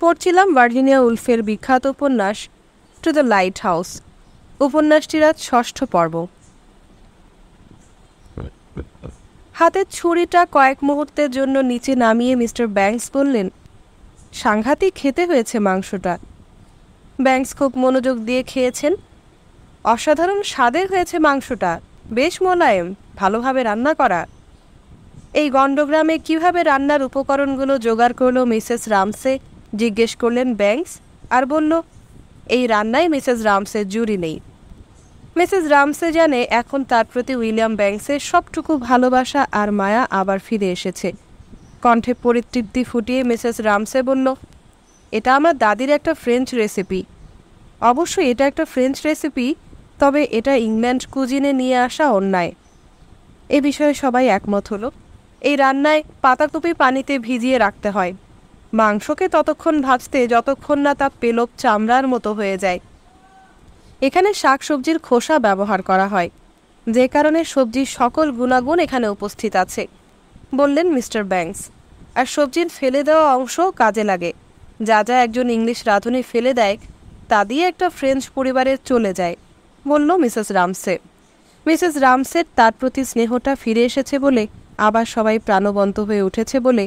পড়ছিলাম ভার্জিনিয়া উলফের বিখ্যাত উপন্যাস টু দ্য লাইট হাউস। উপন্যাসটির আজ ৬ষ্ঠ পর্ব। হাতের ছুরিটা কয়েক মুহূর্তের জন্য নিচে নামিয়ে মিস্টার ব্যাংকস বললেন, সাংঘাতিক খেতে হয়েছে মাংসটা। ব্যাংকস খুব মনোযোগ দিয়ে খেয়েছেন। অসাধারণ স্বাদের হয়েছে মাংসটা, বেশ মোলায়েম, ভালোভাবে রান্না করা। এই গণ্ডগ্রামে কিভাবে রান্নার উপকরণগুলো জোগাড় করলো মিসেস রামসে জিজ্ঞেস করলেন ব্যাংকস, আর বলল, এই রান্নায় মিসেস রামসের জুড়ি নেই। মিসেস রামসে জানে এখন তার প্রতি উইলিয়াম ব্যাংকসের সবটুকু ভালোবাসা আর মায়া আবার ফিরে এসেছে। কণ্ঠে পরিতৃপ্তি ফুটিয়ে মিসেস রামসে বলল, এটা আমার দাদির একটা ফ্রেঞ্চ রেসিপি। অবশ্যই এটা একটা ফ্রেঞ্চ রেসিপি, তবে এটা ইংল্যান্ড কুজিনে নিয়ে আসা অন্যায়। এ বিষয়ে সবাই একমত হলো। এই রান্নায় পাতাকপি পানিতে ভিজিয়ে রাখতে হয়। মাংসকে ততক্ষণ ভাজতে যতক্ষণ না তা পেলব চামড়ার মতো হয়ে যায়। এখানে শাকসবজির খোসা ব্যবহার করা হয়, যে কারণে সবজির সকল গুণাগুণ এখানে উপস্থিত আছে, বললেন মিস্টার ব্যাংকস। আর সবজির ফেলে দেওয়া অংশ কাজে লাগে। যা যা একজন ইংলিশ রাঁধুনি ফেলে দেয় তা দিয়ে একটা ফ্রেঞ্চ পরিবারের চলে যায়, বলল মিসেস রামসে। মিসেস রামসের তার প্রতি স্নেহটা ফিরে এসেছে বলে, আবার সবাই প্রাণবন্ত হয়ে উঠেছে বলে,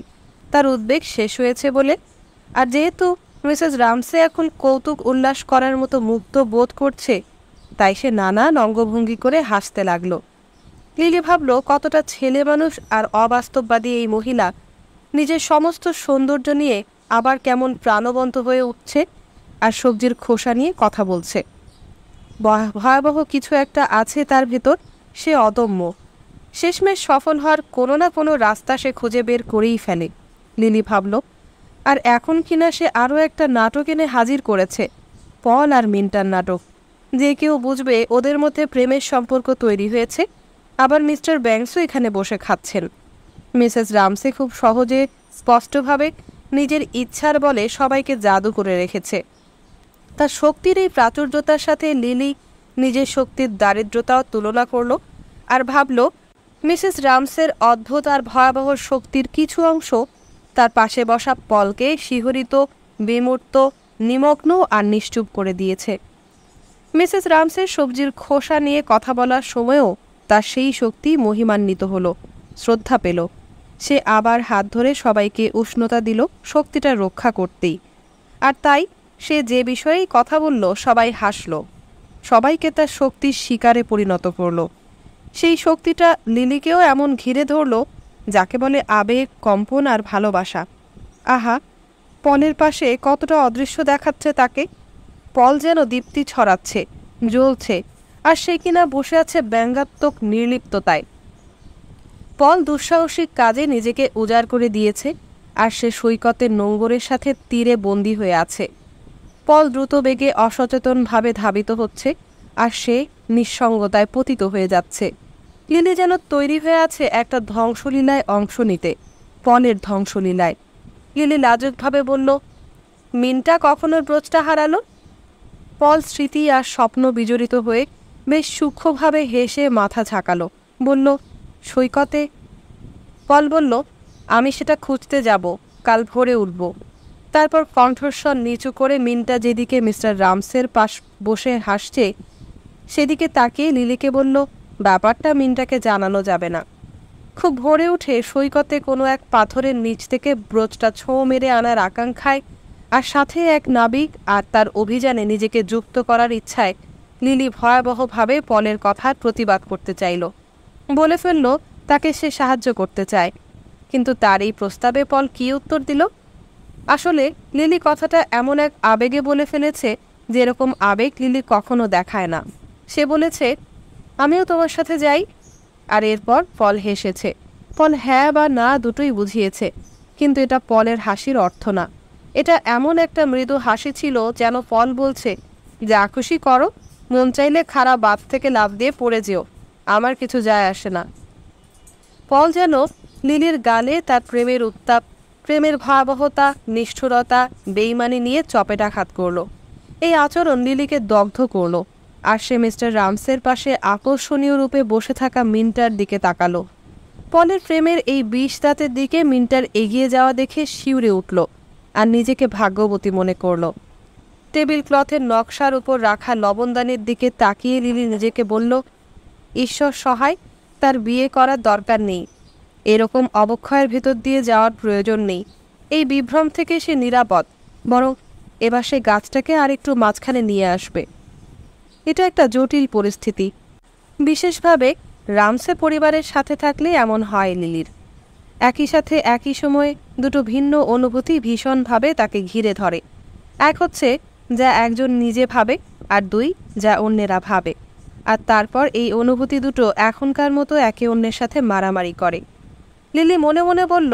তার উদ্বেগ শেষ হয়েছে বলে, আর যেহেতু মিসেস রামসে এখন কৌতুক উল্লাস করার মতো মুক্ত বোধ করছে, তাই সে নানান অঙ্গভঙ্গি করে হাসতে লাগল। লিলি ভাবল, কতটা ছেলে মানুষ আর অবাস্তববাদী এই মহিলা নিজের সমস্ত সৌন্দর্য নিয়ে আবার কেমন প্রাণবন্ত হয়ে উঠছে আর সবজির খোসা নিয়ে কথা বলছে। ভয়াবহ কিছু একটা আছে তার ভেতর, সে অদম্য। শেষমেশ সফল হওয়ার কোনো না কোনো রাস্তা সে খুঁজে বের করেই ফেলে, লিলি ভাবল। আর এখন কিনা সে আরও একটা নাটক এনে হাজির করেছে, পল আর মিন্টার নাটক। যে কেউ বুঝবে ওদের মধ্যে প্রেমের সম্পর্ক তৈরি হয়েছে। আবার মিস্টার ব্যাংকসও এখানে বসে খাচ্ছেন। মিসেস রামসে খুব সহজে স্পষ্টভাবে নিজের ইচ্ছার বলে সবাইকে জাদু করে রেখেছে। তার শক্তির এই প্রাচুর্যতার সাথে লিলি নিজের শক্তির দারিদ্রতাও তুলনা করল, আর ভাবল, মিসেস রামসের অদ্ভুত আর ভয়াবহ শক্তির কিছু অংশ তার পাশে বসা পলকে শিহরিত, বিমূর্ত, নিমগ্ন আর নিশ্চুপ করে দিয়েছে। মিসেস রামসের সবজির খোসা নিয়ে কথা বলার সময়ও তার সেই শক্তি মহিমান্বিত হলো, শ্রদ্ধা পেল। সে আবার হাত ধরে সবাইকে উষ্ণতা দিল শক্তিটা রক্ষা করতেই। আর তাই সে যে বিষয়েই কথা বলল সবাই হাসল, সবাইকে তার শক্তির শিকারে পরিণত করল। সেই শক্তিটা লিলিকেও এমন ঘিরে ধরল, যাকে বলে আবেগ, কম্পন আর ভালোবাসা। আহা, পলের পাশে কতটা অদৃশ্য দেখাচ্ছে তাকে। পল যেন দীপ্তি ছড়াচ্ছে, জ্বলছে, আর সে কিনা বসে আছে ব্যঙ্গাত্মক নির্লিপ্ততায়। পল দুঃসাহসিক কাজে নিজেকে উজাড় করে দিয়েছে, আর সে সৈকতের নোঙরের সাথে তীরে বন্দী হয়ে আছে। পল দ্রুত বেগে অসচেতনভাবে ধাবিত হচ্ছে, আর সে নিঃসঙ্গতায় পতিত হয়ে যাচ্ছে। লিলি যেন তৈরি হয়ে আছে একটা ধ্বংসলীলায় অংশ নিতে, পলের ধ্বংসলীলায়। লিলি লাজুকভাবে বলল, মিনটা কখনো ব্রোচটা হারালো? পল স্মৃতি আর স্বপ্ন বিজড়িত হয়ে বেশ সূক্ষ্মভাবে হেসে মাথা ঝাঁকালো, বলল, সৈকতে। পল বলল, আমি সেটা খুঁজতে যাব, কাল ভোরে উঠব। তারপর কণ্ঠস্বর নিচু করে মিনটা যেদিকে মিস্টার রামসের পাশ বসে হাসছে সেদিকে তাকিয়ে লিলিকে বলল, ব্যাপারটা মিনটাকে জানানো যাবে না। খুব ভোরে উঠে সৈকতে কোনো এক পাথরের নিচ থেকে ব্রোচটা ছোঁ মেরে আনার আকাঙ্ক্ষায় আর সাথে এক নাবিক আর তার অভিযানে নিজেকে যুক্ত করার ইচ্ছায় লিলি ভয়াবহভাবে পলের কথার প্রতিবাদ করতে চাইল। বলে ফেলল তাকে সে সাহায্য করতে চায়। কিন্তু তার এই প্রস্তাবে পল কী উত্তর দিল? আসলে লিলি কথাটা এমন এক আবেগে বলে ফেলেছে যেরকম আবেগ লিলি কখনো দেখায় না। সে বলেছে, আমিও তোমার সাথে যাই। আর এরপর পল হেসেছে। পল হ্যাঁ বা না দুটোই বুঝিয়েছে, কিন্তু এটা পলের হাসির অর্থ না। এটা এমন একটা মৃদু হাসি ছিল যেন পল বলছে, যা খুশি করো, মন চাইলে খারাপ বাঁধ থেকে লাফ দিয়ে পড়ে যেও, আমার কিছু যায় আসে না। পল যেন লিলির গালে তার প্রেমের উত্তাপ, প্রেমের ভয়াবহতা, নিষ্ঠুরতা, বেইমানি নিয়ে চপেটাঘাত করল। এই আচরণ লিলিকে দগ্ধ করল, আর সে মিস্টার রামসের পাশে আকর্ষণীয় রূপে বসে থাকা মিন্টার দিকে তাকালো। পলের প্রেমের এই বিষ দাঁতের দিকে মিন্টার এগিয়ে যাওয়া দেখে শিউরে উঠল। আর নিজেকে ভাগ্যবতী মনে করল। টেবিল ক্লথের নকশার উপর রাখা লবণদানির দিকে তাকিয়ে লিলি নিজেকে বলল, ঈশ্বর সহায়, তার বিয়ে করার দরকার নেই। এরকম অবক্ষয়ের ভেতর দিয়ে যাওয়ার প্রয়োজন নেই। এই বিভ্রম থেকে সে নিরাপদ, বরং এবার সে গাছটাকে আর একটু মাঝখানে নিয়ে আসবে। এটা একটা জটিল পরিস্থিতি, বিশেষভাবে রামসে পরিবারের সাথে থাকলে এমন হয় লিলির। একই সাথে একই সময়ে দুটো ভিন্ন অনুভূতি ভীষণভাবে তাকে ঘিরে ধরে। এক হচ্ছে যা একজন নিজে ভাবে, আর দুই যা অন্যেরা ভাবে। আর তারপর এই অনুভূতি দুটো এখনকার মতো একে অন্যের সাথে মারামারি করে। লিলি মনে মনে বলল,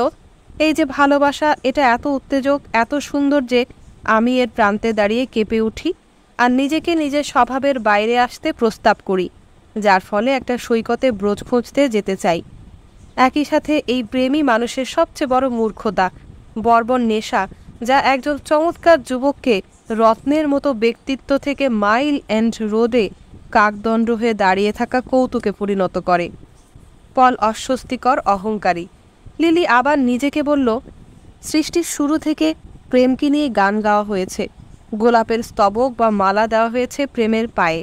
এই যে ভালোবাসা, এটা এত উত্তেজক, এত সুন্দর যে আমি এর প্রান্তে দাঁড়িয়ে কেঁপে উঠি আর নিজেকে নিজের স্বভাবের বাইরে আসতে প্রস্তাব করি, যার ফলে একটা সৈকতে ব্রোচ খুঁজতে যেতে চাই। একই সাথে এই প্রেমই মানুষের সবচেয়ে বড় মূর্খতা, বর্বর নেশা, যা একজন চমৎকার যুবককে রত্নের মতো ব্যক্তিত্ব থেকে মাইল এন্ড রোডে কাকদণ্ড হয়ে দাঁড়িয়ে থাকা কৌতুকে পরিণত করে। পল অস্বস্তিকর অহংকারী। লিলি আবার নিজেকে বলল, সৃষ্টির শুরু থেকে প্রেমকে নিয়ে গান গাওয়া হয়েছে, গোলাপের স্তবক বা মালা দেওয়া হয়েছে প্রেমের পায়ে।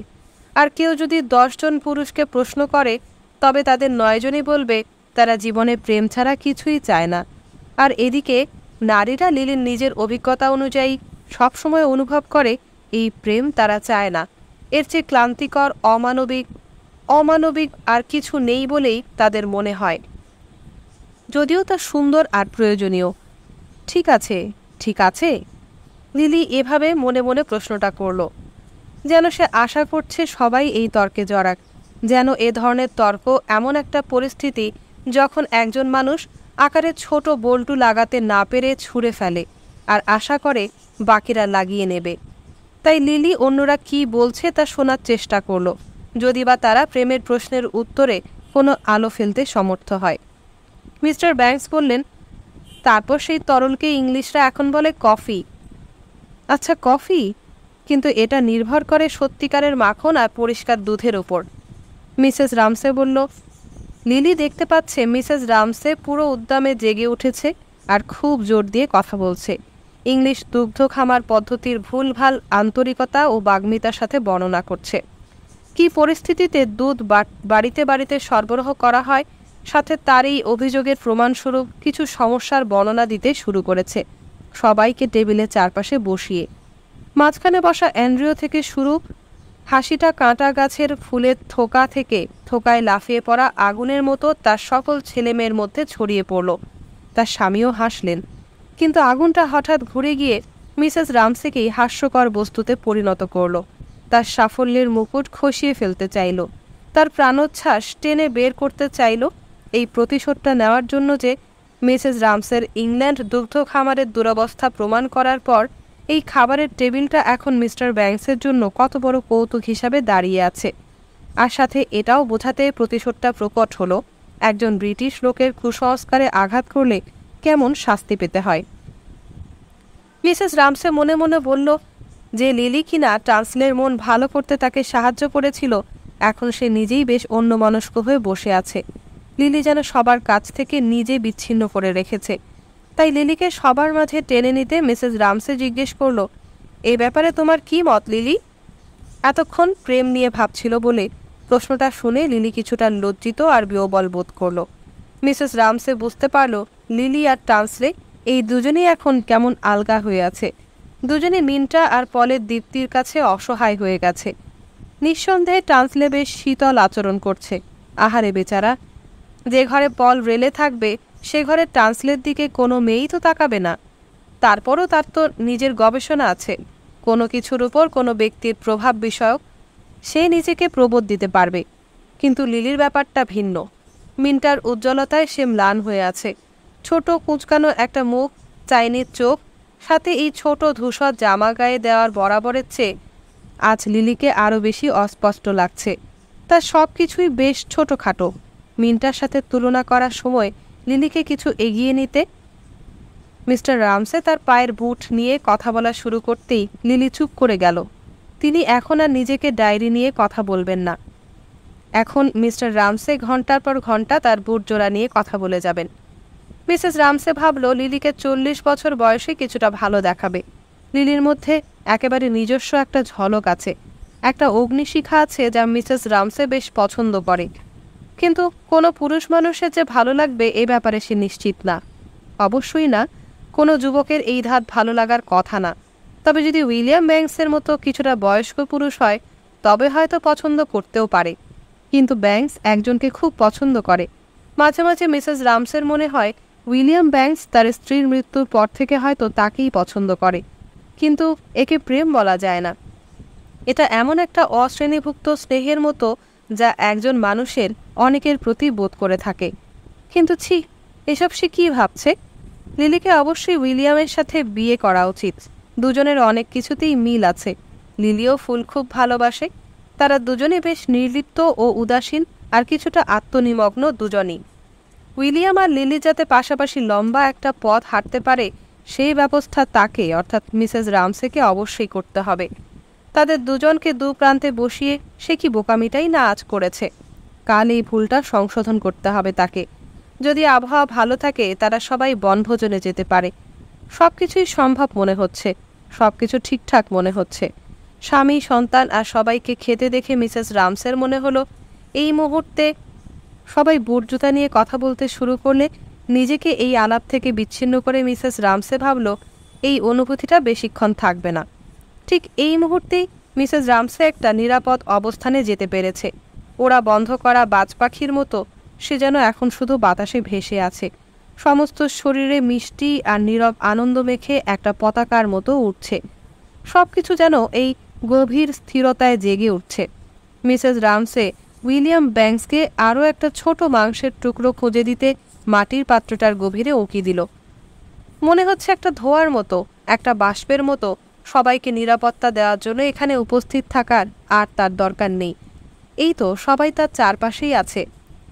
আর কেউ যদি 10 জন পুরুষকে প্রশ্ন করে, তবে তাদের 9 জনই বলবে তারা জীবনে প্রেম ছাড়া কিছুই চায় না। আর এদিকে নারীরা লিলির নিজের অভিজ্ঞতা অনুযায়ী সবসময় অনুভব করে এই প্রেম তারা চায় না। এর চেয়ে ক্লান্তিকর, অমানবিক আর কিছু নেই বলেই তাদের মনে হয়, যদিও তা সুন্দর আর প্রয়োজনীয়। ঠিক আছে, ঠিক আছে, লিলি এভাবে মনে মনে প্রশ্নটা করল, যেন সে আশা করছে সবাই এই তর্কে জড়াক, যেন এ ধরনের তর্ক এমন একটা পরিস্থিতি যখন একজন মানুষ আকারে ছোট বল্টু লাগাতে না পেরে ছুঁড়ে ফেলে আর আশা করে বাকিরা লাগিয়ে নেবে। তাই লিলি অন্যরা কি বলছে তা শোনার চেষ্টা করল, যদি বা তারা প্রেমের প্রশ্নের উত্তরে কোনো আলো ফেলতে সমর্থ হয়। মিস্টার ব্যাংকস বললেন, তারপর সেই তরলকে ইংলিশরা এখন বলে কফি। আচ্ছা, কফি, কিন্তু এটা নির্ভর করে সত্যিকারের মাখন আর পরিষ্কার দুধের ওপর। মিসেস রামসে বলল। লিলি দেখতে পাচ্ছে মিসেস রামসে পুরো উদ্যমে জেগে উঠেছে আর খুব জোর দিয়ে কথা বলছে, ইংলিশ দুগ্ধ খামার পদ্ধতির ভুলভাল আন্তরিকতা ও বাগ্মিতার সাথে বর্ণনা করছে। কি পরিস্থিতিতে দুধ বাড়িতে বাড়িতে সরবরাহ করা হয়, সাথে তার এই অভিযোগের প্রমাণস্বরূপ কিছু সমস্যার বর্ণনা দিতে শুরু করেছে, সবাইকে টেবিলের চারপাশে বসিয়ে। মাঝখানে বসা অ্যান্ড্রিও থেকে শুরু, হাসিটা কাঁটা গাছের ফুলের থোকা থেকে থোকায় লাফিয়ে পড়া আগুনের মতো তার সকল ছেলেমেয়ের মধ্যে ছড়িয়ে পড়ল। তার স্বামীও হাসলেন, কিন্তু আগুনটা হঠাৎ ঘুরে গিয়ে মিসেস রামসেকেই হাস্যকর বস্তুতে পরিণত করল। তার সাফল্যের মুকুট খসিয়ে ফেলতে চাইল, তার প্রাণোচ্ছ্বাস টেনে বের করতে চাইল এই প্রতিশোধটা নেওয়ার জন্য যে মিসেস রামসের ইংল্যান্ড দুগ্ধ খামারের দুরবস্থা প্রমাণ করার পর এই খাবারের টেবিলটা এখন মিস্টার ব্যাংকসের জন্য কত বড় কৌতুক হিসাবে দাঁড়িয়ে আছে। আর সাথে এটাও বোঝাতে প্রতিশোধটা প্রকট হলো, একজন ব্রিটিশ লোকের কুসংস্কারে আঘাত করলে কেমন শাস্তি পেতে হয়। মিসেস রামসে মনে মনে বলল, যে লিলি কিনা ট্রান্সলের মন ভালো করতে তাকে সাহায্য করেছিল, এখন সে নিজেই বেশ অন্যমনস্ক হয়ে বসে আছে। লিলি যেন সবার কাছ থেকে নিজে বিচ্ছিন্ন করে রেখেছে। তাই লিলিকে সবার মাঝে টেনে নিতে মিসেস রামসে জিজ্ঞেস করল, এই ব্যাপারে তোমার কি মত লিলি? এতক্ষণ প্রেম নিয়ে ভাবছিল বলে প্রশ্নটা শুনে লিলি কিছুটা লজ্জিত আর বিহ্বল বোধ করল। মিসেস রামসে বুঝতে পারল লিলি আর ট্রান্সলে এই দুজনেই এখন কেমন আলগা হয়ে আছে। দুজনে মিন্টা আর পলের দীপ্তির কাছে অসহায় হয়ে গেছে। নিঃসন্দেহে ট্রান্সলে বেশ শীতল আচরণ করছে। আহারে বেচারা, যে ঘরে পল রেলে থাকবে সে ঘরের ট্রান্সলের দিকে কোনো মেয়েই তো তাকাবে না। তারপরও তার তো নিজের গবেষণা আছে, কোনো কিছুর উপর কোনো ব্যক্তির প্রভাব বিষয়ক, সে নিজেকে প্রবোধ দিতে পারবে। কিন্তু লিলির ব্যাপারটা ভিন্ন। মিন্টার উজ্জ্বলতায় সে ম্লান হয়ে আছে। ছোট কুঁচকানো একটা মুখ, চাইনিজ চোখ, সাথে এই ছোট ধূসর জামা গায়ে দেওয়ার বরাবরের চেয়ে আজ লিলিকে আরও বেশি অস্পষ্ট লাগছে। তার সব কিছুই বেশ ছোটোখাটো। মিন্টার সাথে তুলনা করার সময় লিলিকে কিছু এগিয়ে নিতে। মিস্টার রামসে তার পায়ের বুট নিয়ে কথা বলা শুরু করতেই লিলি চুপ করে গেল। তিনি এখন আর নিজেকে ডায়েরি নিয়ে কথা বলবেন না। এখন মিস্টার রামসে ঘন্টার পর ঘন্টা তার বুট জোড়া নিয়ে কথা বলে যাবেন। মিসেস রামসে ভাবল লিলিকে 40 বছর বয়সে কিছুটা ভালো দেখাবে। লিলির মধ্যে একেবারে নিজস্ব একটা ঝলক আছে, একটা অগ্নিশিখা আছে যা মিসেস রামসে বেশ পছন্দ করে। কিন্তু কোনো পুরুষ মানুষের যে ভালো লাগবে এ ব্যাপারে সে নিশ্চিত না। অবশ্যই না, কোনো যুবকের এই ধাত ভালো লাগার কথা না। তবে যদি উইলিয়াম ব্যাংকসের মতো কিছুটা বয়স্ক পুরুষ হয় তবে হয়তো পছন্দ করতেও পারে। কিন্তু ব্যাংকস একজনকে খুব পছন্দ করে। মাঝে মাঝে মিসেস রামসের মনে হয় উইলিয়াম ব্যাংকস তার স্ত্রীর মৃত্যুর পর থেকে হয়তো তাকেই পছন্দ করে। কিন্তু একে প্রেম বলা যায় না। এটা এমন একটা অশ্রেণীভুক্ত স্নেহের মতো যা একজন মানুষের অনেকের প্রতি বোধ করে থাকে। কিন্তু ছি, এসব সে কী ভাবছে? লিলিকে অবশ্যই উইলিয়ামের সাথে বিয়ে করা উচিত। দুজনের অনেক কিছুতেই মিল আছে। লিলিও ফুল খুব ভালোবাসে। তারা দুজনে বেশ নির্লিপ্ত ও উদাসীন, আর কিছুটা আত্মনিমগ্ন দুজনই। উইলিয়াম আর লিলি যাতে পাশাপাশি লম্বা একটা পথ হাঁটতে পারে সেই ব্যবস্থা তাকে অর্থাৎ মিসেস রামসেকে অবশ্যই করতে হবে। তাদের দুজনকে দু প্রান্তে বসিয়ে সে কি বোকামিটাই না আজ করেছে। কাল এই ভুলটা সংশোধন করতে হবে তাকে। যদি আবহাওয়া ভালো থাকে তারা সবাই বনভোজনে যেতে পারে। সব কিছুই সম্ভব মনে হচ্ছে, সব কিছু ঠিকঠাক মনে হচ্ছে। স্বামী, সন্তান আর সবাইকে খেতে দেখে মিসেস রামসের মনে হলো এই মুহূর্তে সবাই বুট জুতা নিয়ে কথা বলতে শুরু করলে নিজেকে এই আলাপ থেকে বিচ্ছিন্ন করে মিসেস রামসে ভাবল এই অনুভূতিটা বেশিক্ষণ থাকবে না। ঠিক এই মুহূর্তেই মিসেস রামসে একটা নিরাপদ অবস্থানে যেতে পেরেছে। ওরা বন্ধ করা বাজ পাখির মতো সে যেন এখন শুধু বাতাসে ভেসে আছে। সমস্ত শরীরে মিষ্টি আর নীরব আনন্দ মেখে একটা পতাকার মতো উঠছে। সব কিছু যেন এই গভীর স্থিরতায় জেগে উঠছে। মিসেস রামসে উইলিয়াম ব্যাংকসকে আরও একটা ছোট মাংসের টুকরো খুঁজে দিতে মাটির পাত্রটার গভীরে উঁকি দিল। মনে হচ্ছে একটা ধোঁয়ার মতো, একটা বাষ্পের মতো সবাইকে নিরাপত্তা দেওয়ার জন্য এখানে উপস্থিত থাকার আর তার দরকার নেই। এই তো সবাই তার চারপাশেই আছে।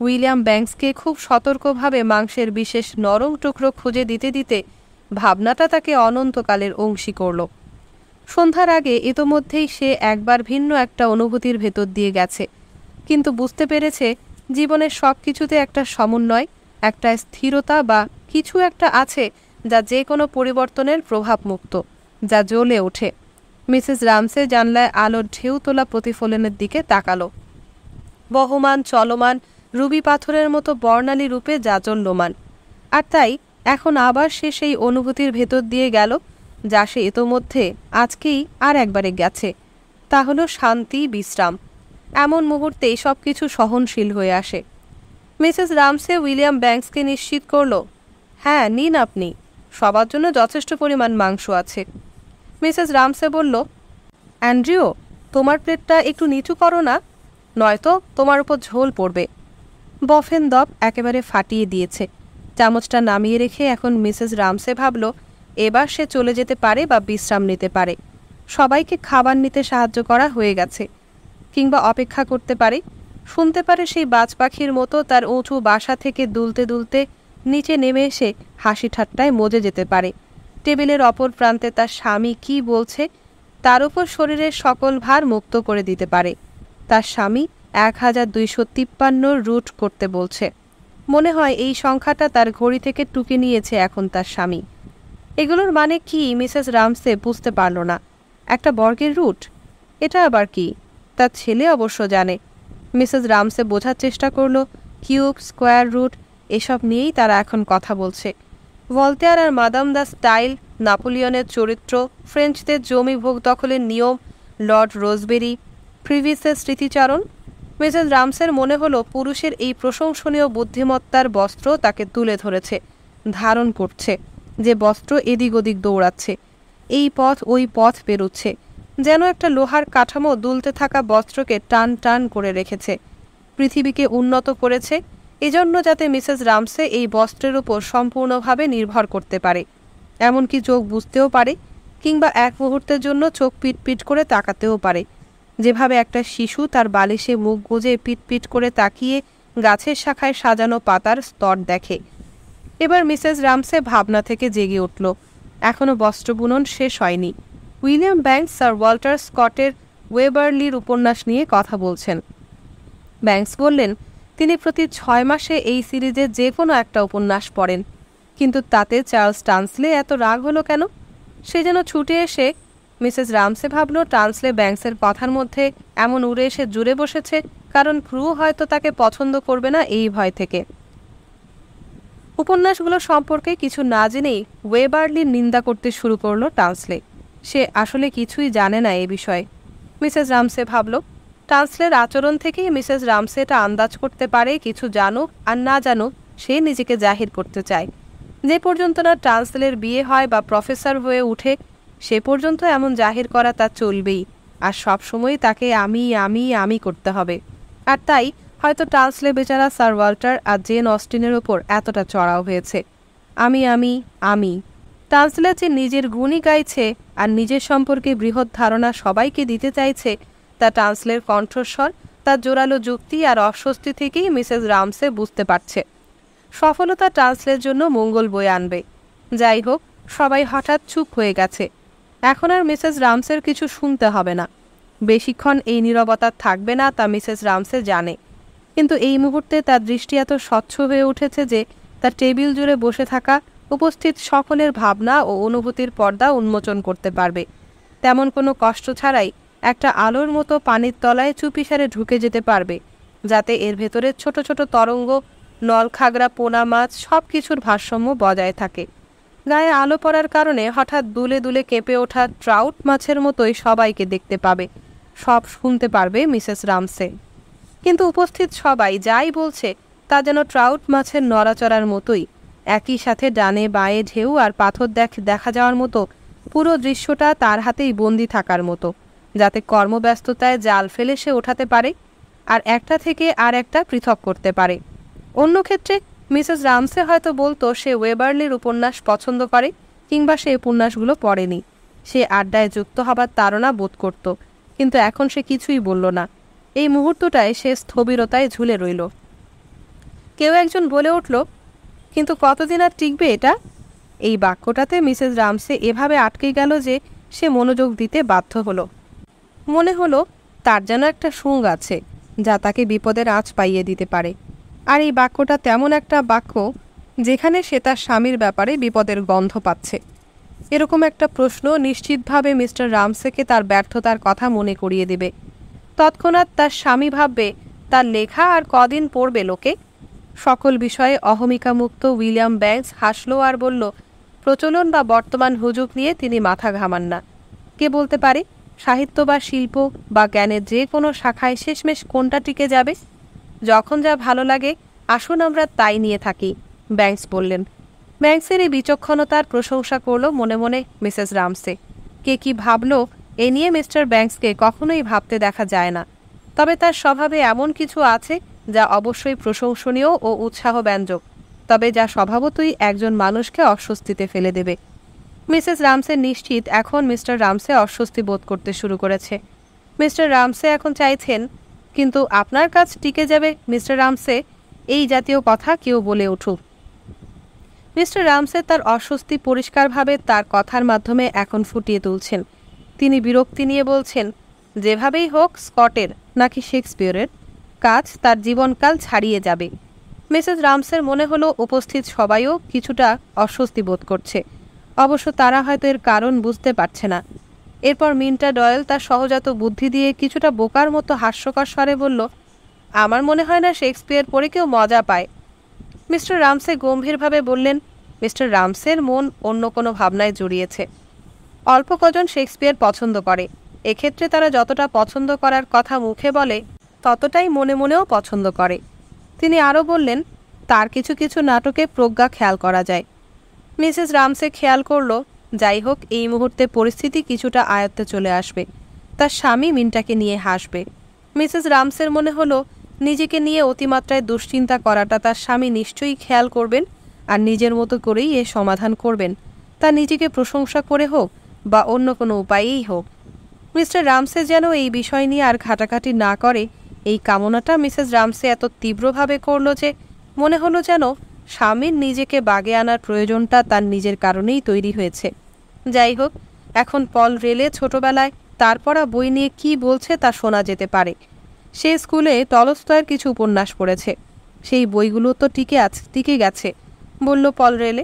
উইলিয়াম ব্যাংকসকে খুব সতর্কভাবে মাংসের বিশেষ নরম টুকরো খুঁজে দিতে দিতে ভাবনাটা তাকে অনন্তকালের অংশী করল। সন্ধ্যার আগে ইতোমধ্যেই সে একবার ভিন্ন একটা অনুভূতির ভেতর দিয়ে গেছে, কিন্তু বুঝতে পেরেছে জীবনের সব কিছুতে একটা সমন্বয়, একটা স্থিরতা বা কিছু একটা আছে যা যে কোনো পরিবর্তনের প্রভাবমুক্ত, যা জ্বলে ওঠে। মিসেস রামসে জানলায় আলোর ঢেউ তোলা প্রতিফলনের দিকে তাকালো। বহমান, চলমান, রুবি পাথরের মতো বর্ণালী রূপে জাজল্যমান। আর তাই এখন আবার সে সেই অনুভূতির ভেতর দিয়ে গেল যা সে ইতোমধ্যে আজকেই আর একবারে গেছে। তা হলো শান্তি, বিশ্রাম। এমন মুহূর্তেই সব কিছু সহনশীল হয়ে আসে। মিসেস রামসে উইলিয়াম ব্যাংকসকে নিশ্চিত করল, হ্যাঁ নিন আপনি, সবার জন্য যথেষ্ট পরিমাণ মাংস আছে। মিসেস রামসে বলল, অ্যান্ড্রিও, তোমার প্লেটটা একটু নিচু করো না, নয়তো তোমার উপর ঝোল পড়বে। বফেন দপ একেবারে ফাটিয়ে দিয়েছে। চামচটা নামিয়ে রেখে এখন মিসেস রামসে ভাবল এবার সে চলে যেতে পারে বা বিশ্রাম নিতে পারে। সবাইকে খাবার নিতে সাহায্য করা হয়ে গেছে, কিংবা অপেক্ষা করতে পারে। শুনতে পারে সেই বাজ পাখির মতো তার উঁচু বাসা থেকে দুলতে দুলতে নিচে নেমে এসে হাসি ঠাট্টায় মজে যেতে পারে। টেবিলের অপর প্রান্তে তার স্বামী কি বলছে তার উপর শরীরের সকল ভার মুক্ত করে দিতে পারে। তার স্বামী 1253 রুট করতে বলছে। মনে হয় এই সংখ্যাটা তার ঘড়ি থেকে টুকে নিয়েছে এখন তার স্বামী। এগুলোর মানে কি মিসেস রামসে বুঝতে পারল না। একটা বর্গের রুট, এটা আবার কি? তার ছেলে অবশ্য জানে। মিসেস রামসে বোঝার চেষ্টা করল কিউব, স্কোয়ার রুট এসব নিয়েই তারা এখন কথা বলছে। ভলতেয়ার আর মাদাম দ্য স্টাইল, নাপোলিয়নের চরিত্র, ফ্রেঞ্চদের জমি ভোগ দখলের নিয়ম, লর্ড রোজবেরি, প্রিভিসের স্মৃতিচারণ। মিসেস রামসের মনে হলো পুরুষের এই প্রশংসনীয় বুদ্ধিমত্তার বস্ত্র তাকে তুলে ধরেছে, ধারণ করছে। যে বস্ত্র এদিক ওদিক দৌড়াচ্ছে, এই পথ ওই পথ পেরুচ্ছে, যেন একটা লোহার কাঠামো দুলতে থাকা বস্ত্রকে টান টান করে রেখেছে। পৃথিবীকে উন্নত করেছে এজন্য যাতে মিসেস রামসে এই বস্ত্রের উপর সম্পূর্ণভাবে নির্ভর করতে পারে, এমনকি চোখ বুঝতেও পারে, কিংবা এক মুহূর্তের জন্য চোখ পিটপিট করে তাকাতেও পারে। যেভাবে একটা শিশু তার বালিশে মুখ গুজে পিটপিট করে তাকিয়ে গাছের শাখায় সাজানো পাতার স্তর দেখে। এবার মিসেস রামসে ভাবনা থেকে জেগে উঠল। এখনও বস্ত্র বুনন শেষ হয়নি। উইলিয়াম ব্যাংকস স্যার ওয়াল্টার স্কটের ওয়েবারলির উপন্যাস নিয়ে কথা বলছেন। ব্যাংকস বললেন তিনি প্রতি 6 মাসে এই সিরিজের যে কোনো একটা উপন্যাস পড়েন, কিন্তু তাতে চার্লস টান্সলে এত রাগ হলো কেন? সে যেন ছুটে এসে মিসেস রামসে ভাবল টান্সলে ব্যাংকসের কথার মধ্যে এমন উড়ে এসে জুড়ে বসেছে কারণ ক্রু হয়তো তাকে পছন্দ করবে না এই ভয় থেকে। উপন্যাসগুলো সম্পর্কে কিছু না জেনেই ওয়েবার্লির নিন্দা করতে শুরু করলো টান্সলে। সে আসলে কিছুই জানে না এ বিষয়ে। মিসেস রামসে ভাবল টান্সলের আচরণ থেকেই মিসেস রামসে এটা আন্দাজ করতে পারে কিছু জানুক আর না জানুক সে নিজেকে জাহির করতে চায়। যে পর্যন্ত না টান্সলের বিয়ে হয় বা প্রফেসর হয়ে উঠে সে পর্যন্ত এমন জাহির করা তা চলবেই, আর সবসময় তাকে আমি আমি আমি করতে হবে। আর তাই হয়তো টান্সলে বেচারা স্যার ওয়াল্টার আর জেন অস্টিনের ওপর এতটা চড়াও হয়েছে। আমি আমি আমি টান্সলে যে নিজের গুণই গাইছে আর নিজের সম্পর্কে বৃহৎ ধারণা সবাইকে দিতে চাইছে তা টান্সলের কণ্ঠস্বর, তার জোরালো যুক্তি আর অস্বস্তি থেকেই মিসেস রামসে বুঝতে পারছে। সফলতা টান্সলের জন্য মঙ্গল বয়ে আনবে। যাই হোক, সবাই হঠাৎ চুপ হয়ে গেছে। এখন আর মিসেস রামসের কিছু শুনতে হবে না। বেশিক্ষণ এই নীরবতা থাকবে না তা মিসেস রামসে জানে, কিন্তু এই মুহূর্তে তার দৃষ্টি এত স্বচ্ছ হয়ে উঠেছে যে তার টেবিল জুড়ে বসে থাকা উপস্থিত সকলের ভাবনা ও অনুভূতির পর্দা উন্মোচন করতে পারবে। তেমন কোনো কষ্ট ছাড়াই একটা আলোর মতো পানির তলায় চুপিসারে ঢুকে যেতে পারবে, যাতে এর ভেতরে ছোট ছোট তরঙ্গ, নলখাগড়া, পোনা মাছ সব কিছুর ভারসাম্য বজায় থাকে। গায়ে আলো পড়ার কারণে হঠাৎ দুলে দুলে কেঁপে ওঠা ট্রাউট মাছের মতোই সবাইকে দেখতে পাবে, সব শুনতে পারবে মিসেস রামসে। কিন্তু উপস্থিত সবাই যাই বলছে তা যেন ট্রাউট মাছের নড়াচড়ার মতোই, একই সাথে ডানে বাঁয়ে ঢেউ আর পাথর দেখা যাওয়ার মতো। পুরো দৃশ্যটা তার হাতেই বন্দি থাকার মতো, যাতে কর্মব্যস্ততায় জাল ফেলে সে ওঠাতে পারে আর একটা থেকে আর একটা পৃথক করতে পারে। অন্য ক্ষেত্রে মিসেস রামসে হয়তো বলতো সে ওয়েবার্লির উপন্যাস পছন্দ করে, কিংবা সে উপন্যাসগুলো পড়েনি। সে আড্ডায় যুক্ত হবার তাড়না বোধ করত, কিন্তু এখন সে কিছুই বলল না। এই মুহূর্তটায় সে স্থবিরতায় ঝুলে রইল। কেউ একজন বলে উঠল, কিন্তু কতদিন আর টিকবে এটা? এই বাক্যটাতে মিসেস রামসে এভাবে আটকে গেল যে সে মনোযোগ দিতে বাধ্য হলো। মনে হলো তার যেন একটা সুঁগ আছে যা তাকে বিপদের আঁচ পাইয়ে দিতে পারে। আর এই বাক্যটা তেমন একটা বাক্য যেখানে সে তার স্বামীর ব্যাপারে বিপদের গন্ধ পাচ্ছে। এরকম একটা প্রশ্ন নিশ্চিতভাবে মিস্টার রামসেকে তার ব্যর্থতার কথা মনে করিয়ে দেবে। তৎক্ষণাৎ তার স্বামী ভাববে তার লেখা আর কদিন পড়বে লোকে। সকল বিষয়ে অহমিকামুক্ত উইলিয়াম ব্যাংকস হাসল আর বলল, প্রচলন বা বর্তমান হুজুগ নিয়ে তিনি মাথা ঘামান না। কে বলতে পারে সাহিত্য বা শিল্প বা জ্ঞানের যে কোনো শাখায় শেষমেশ কোনটা টিকে যাবে? যখন যা ভালো লাগে আসুন আমরা তাই নিয়ে থাকি, ব্যাংকস বললেন। ব্যাংকসের এই বিচক্ষণতার প্রশংসা করল মনে মনে মিসেস রামসে। কে কি ভাবল এ নিয়ে মিস্টার ব্যাংকসকে কখনোই ভাবতে দেখা যায় না, তবে তার স্বভাবে এমন কিছু আছে যা অবশ্যই প্রশংসনীয় ও উৎসাহব্যঞ্জক, তবে যা স্বভাবতই একজন মানুষকে অস্বস্তিতে ফেলে দেবে। মিসেস রামসে নিশ্চিত এখন মিস্টার রামসে অস্বস্তি বোধ করতে শুরু করেছে। মিস্টার রামসে এখন চাইছেন, কিন্তু আপনার কাজ টিকে যাবে মিস্টার রামসে, এই জাতীয় কথা কেউ বলে উঠুক। মিস্টার রামসে তার অস্বস্তি পরিষ্কারভাবে তার কথার মাধ্যমে এখন ফুটিয়ে তুলছেন। তিনি বিরক্তি নিয়ে বলছেন, যেভাবেই হোক স্কটের নাকি শেক্সপিয়রের কাজ তার জীবনকাল ছাড়িয়ে যাবে। মিসেস রামসের মনে হলো উপস্থিত সবাইও কিছুটা অস্বস্তি বোধ করছে, অবশ্য তারা হয়তো এর কারণ বুঝতে পারছে না। এরপর মিন্টা ডয়েল তার সহজাত বুদ্ধি দিয়ে কিছুটা বোকার মতো হাস্যকর স্বরে বলল, আমার মনে হয় না শেক্সপিয়র পড়ে কেউ মজা পায়। মিস্টার রামসে গম্ভীরভাবে বললেন, মিস্টার রামসের মন অন্য কোনো ভাবনায় জড়িয়েছে। অল্প কজন শেক্সপিয়র পছন্দ করে, এক্ষেত্রে তারা যতটা পছন্দ করার কথা মুখে বলে ততটাই মনে মনেও পছন্দ করে। তিনি আরও বললেন, তার কিছু কিছু নাটকে প্রজ্ঞা খেয়াল করা যায়। মিসেস রামসে খেয়াল করল, যাই হোক এই মুহূর্তে পরিস্থিতি কিছুটা আয়ত্তে চলে আসবে, তার স্বামী মিন্টাকে নিয়ে হাসবে। মিসেস রামসের মনে হলো নিজেকে নিয়ে অতিমাত্রায় দুশ্চিন্তা করাটা তার স্বামী নিশ্চয়ই খেয়াল করবেন আর নিজের মতো করেই এর সমাধান করবেন, তা নিজেকে প্রশংসা করে হোক বা অন্য কোনো উপায়েই হোক। মিস্টার রামসে যেন এই বিষয় নিয়ে আর ঘাটাঘাটি না করে, এই কামনাটা মিসেস রামসে এত তীব্রভাবে করল যে মনে হলো যেন স্বামীর নিজেকে বাগে আনার প্রয়োজনটা তার নিজের কারণেই তৈরি হয়েছে। যাই হোক, এখন পল রেলে ছোটবেলায় তার পড়া বই নিয়ে কী বলছে তা শোনা যেতে পারে। সে স্কুলে টলস্টয়ের কিছু উপন্যাস পড়েছে, সেই বইগুলো তো টিকে গেছে, বলল পল রেলে।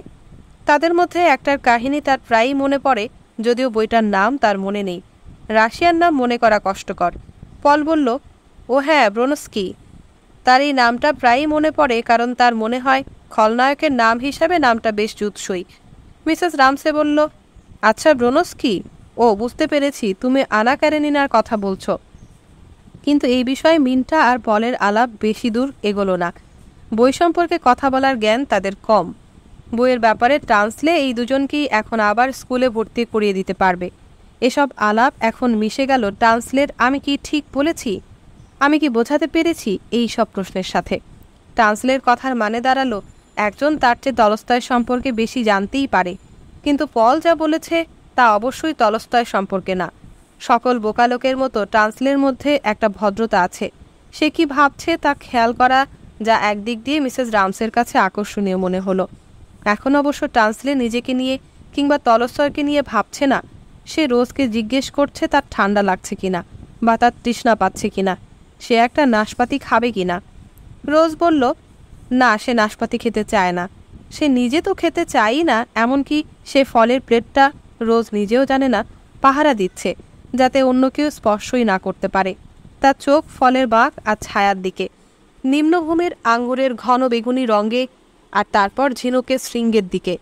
তাদের মধ্যে একটার কাহিনী তার প্রায়ই মনে পড়ে, যদিও বইটার নাম তার মনে নেই। রাশিয়ার নাম মনে করা কষ্টকর। পল বলল, ও হ্যাঁ, ব্রোনস্কি। তার এই নামটা প্রায়ই মনে পড়ে, কারণ তার মনে হয় খলনায়কের নাম হিসাবে নামটা বেশ জুৎসই। মিসেস রামসে বলল, আচ্ছা ব্রোনস্কি, ও বুঝতে পেরেছি, তুমি আনা ক্যারেনিনার কথা বলছো। কিন্তু এই বিষয়ে মিন্টা আর পলের আলাপ বেশি দূর এগোলো না। বই সম্পর্কে কথা বলার জ্ঞান তাদের কম। বইয়ের ব্যাপারে ট্রান্সলে এই দুজনকেই এখন আবার স্কুলে ভর্তি করিয়ে দিতে পারবে। এসব আলাপ এখন মিশে গেল ট্রান্সলের আমি কি ঠিক বলেছি, আমি কি বোঝাতে পেরেছি এই সব প্রশ্নের সাথে। ট্রান্সলের কথার মানে দাঁড়ালো, একজন তার চেয়ে তলস্তয় সম্পর্কে বেশি জানতেই পারে, কিন্তু পল যা বলেছে তা অবশ্যই তলস্তয় সম্পর্কে না। সকল বোকালোকের মতো ট্রান্সলের মধ্যে একটা ভদ্রতা আছে। সে কি ভাবছে তা খেয়াল করা, যা একদিক দিয়ে মিসেস রামসের কাছে আকর্ষণীয় মনে হলো। এখন অবশ্য ট্রান্সলে নিজেকে নিয়ে কিংবা তলস্তয়কে নিয়ে ভাবছে না। সে রোজকে জিজ্ঞেস করছে তার ঠান্ডা লাগছে কিনা বা তার তৃষ্ণা পাচ্ছে কিনা, সে একটা নাশপাতি খাবে কিনা। রোজ বলল, না, সে নাশপাতি খেতে চায় না। সে নিজে তো খেতে চায়ই না, এমনকি সে ফলের প্লেটটা রোজ নিজেও জানে না পাহারা দিচ্ছে, যাতে অন্য কেউ স্পর্শই না করতে পারে। তার চোখ ফলের বাঁক আর ছায়ার দিকে, নিম্নভূমির আঙ্গুরের ঘন বেগুনি রঙে, আর তারপর ঝিনুকের শৃঙ্গের দিকে,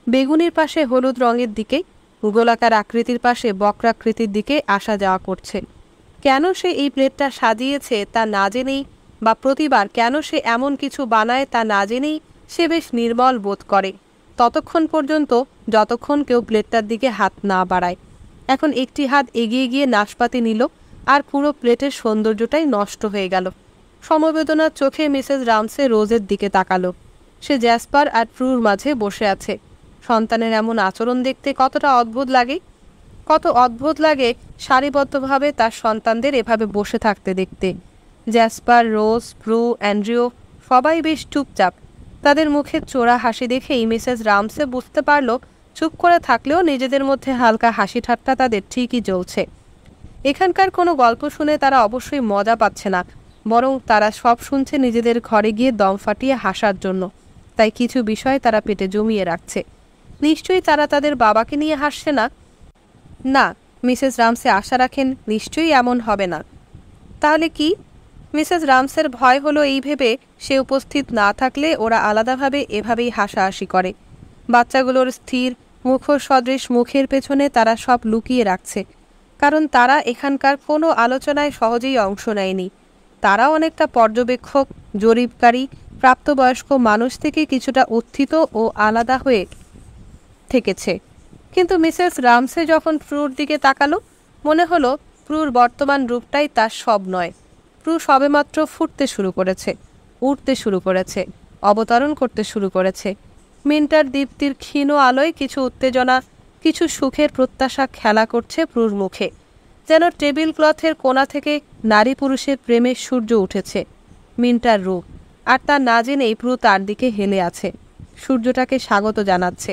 বেগুনির পাশে হলুদ রঙের দিকে, গোলাকার আকৃতির পাশে বক্রাকৃতির দিকে আসা যাওয়া করছে। কেন সে এই প্লেটটা সাজিয়েছে তা না জেনেই, বা প্রতিবার কেন সে এমন কিছু বানায় তা না জেনেই সে বেশ নির্মল বোধ করে, ততক্ষণ পর্যন্ত যতক্ষণ কেউ প্লেটটার দিকে হাত না বাড়ায়। এখন একটি হাত এগিয়ে গিয়ে নাশপাতি নিল, আর পুরো প্লেটের সৌন্দর্যটাই নষ্ট হয়ে গেল। সমবেদনার চোখে মিসেস রামসে রোজের দিকে তাকালো। সে জ্যাসপার আর প্রুর মাঝে বসে আছে। সন্তানের এমন আচরণ দেখতে কতটা অদ্ভুত লাগে, কত অদ্ভুত লাগে সারিবদ্ধভাবে তার সন্তানদের এভাবে বসে থাকতে দেখতে। জ্যাসপার, রোজ, প্রু, অ্যান্ড্রিও সবাই বেশ চুপচাপ। তাদের মুখে চোরা হাসি দেখেই মিসেস রামসে বুঝতে পারল, চুপ করে থাকলেও নিজেদের মধ্যে হালকা হাসি ঠাট্টা তাদের ঠিকই চলছে। এখানকার কোনো গল্প শুনে তারা অবশ্যই মজা পাচ্ছে না, বরং তারা সব শুনছে নিজেদের ঘরে গিয়ে দম ফাটিয়ে হাসার জন্য। তাই কিছু বিষয় তারা পেটে জমিয়ে রাখছে। নিশ্চয়ই তারা তাদের বাবাকে নিয়ে হাসছে না। না, মিসেস রামসে আশা রাখেন নিশ্চয়ই এমন হবে না। তাহলে কি? মিসেস রামসের ভয় হলো এই ভেবে সে উপস্থিত না থাকলে ওরা আলাদাভাবে এভাবেই হাসাহাসি করে। বাচ্চাগুলোর স্থির মুখর সদৃশ মুখের পেছনে তারা সব লুকিয়ে রাখছে, কারণ তারা এখানকার কোনো আলোচনায় সহজেই অংশ নেয়নি। তারা অনেকটা পর্যবেক্ষক, জরিপকারী, প্রাপ্তবয়স্ক মানুষ থেকে কিছুটা উত্থিত ও আলাদা হয়ে থেকেছে। কিন্তু মিসেস রামসে যখন প্রুর দিকে তাকালো, মনে হলো প্রুর বর্তমান রূপটাই তার সব নয়। প্রু সবেমাত্র ফুটতে শুরু করেছে, উঠতে শুরু করেছে, অবতরণ করতে শুরু করেছে। মিন্টার দীপ্তির ক্ষীণ আলোয় কিছু উত্তেজনা, কিছু সুখের প্রত্যাশা খেলা করছে প্রুর মুখে, যেন টেবিল ক্লথের কোণা থেকে নারী পুরুষের প্রেমের সূর্য উঠেছে। মিন্টার রূপ, আর তা না জেনেই প্রু তার দিকে হেলে আছে, সূর্যটাকে স্বাগত জানাচ্ছে।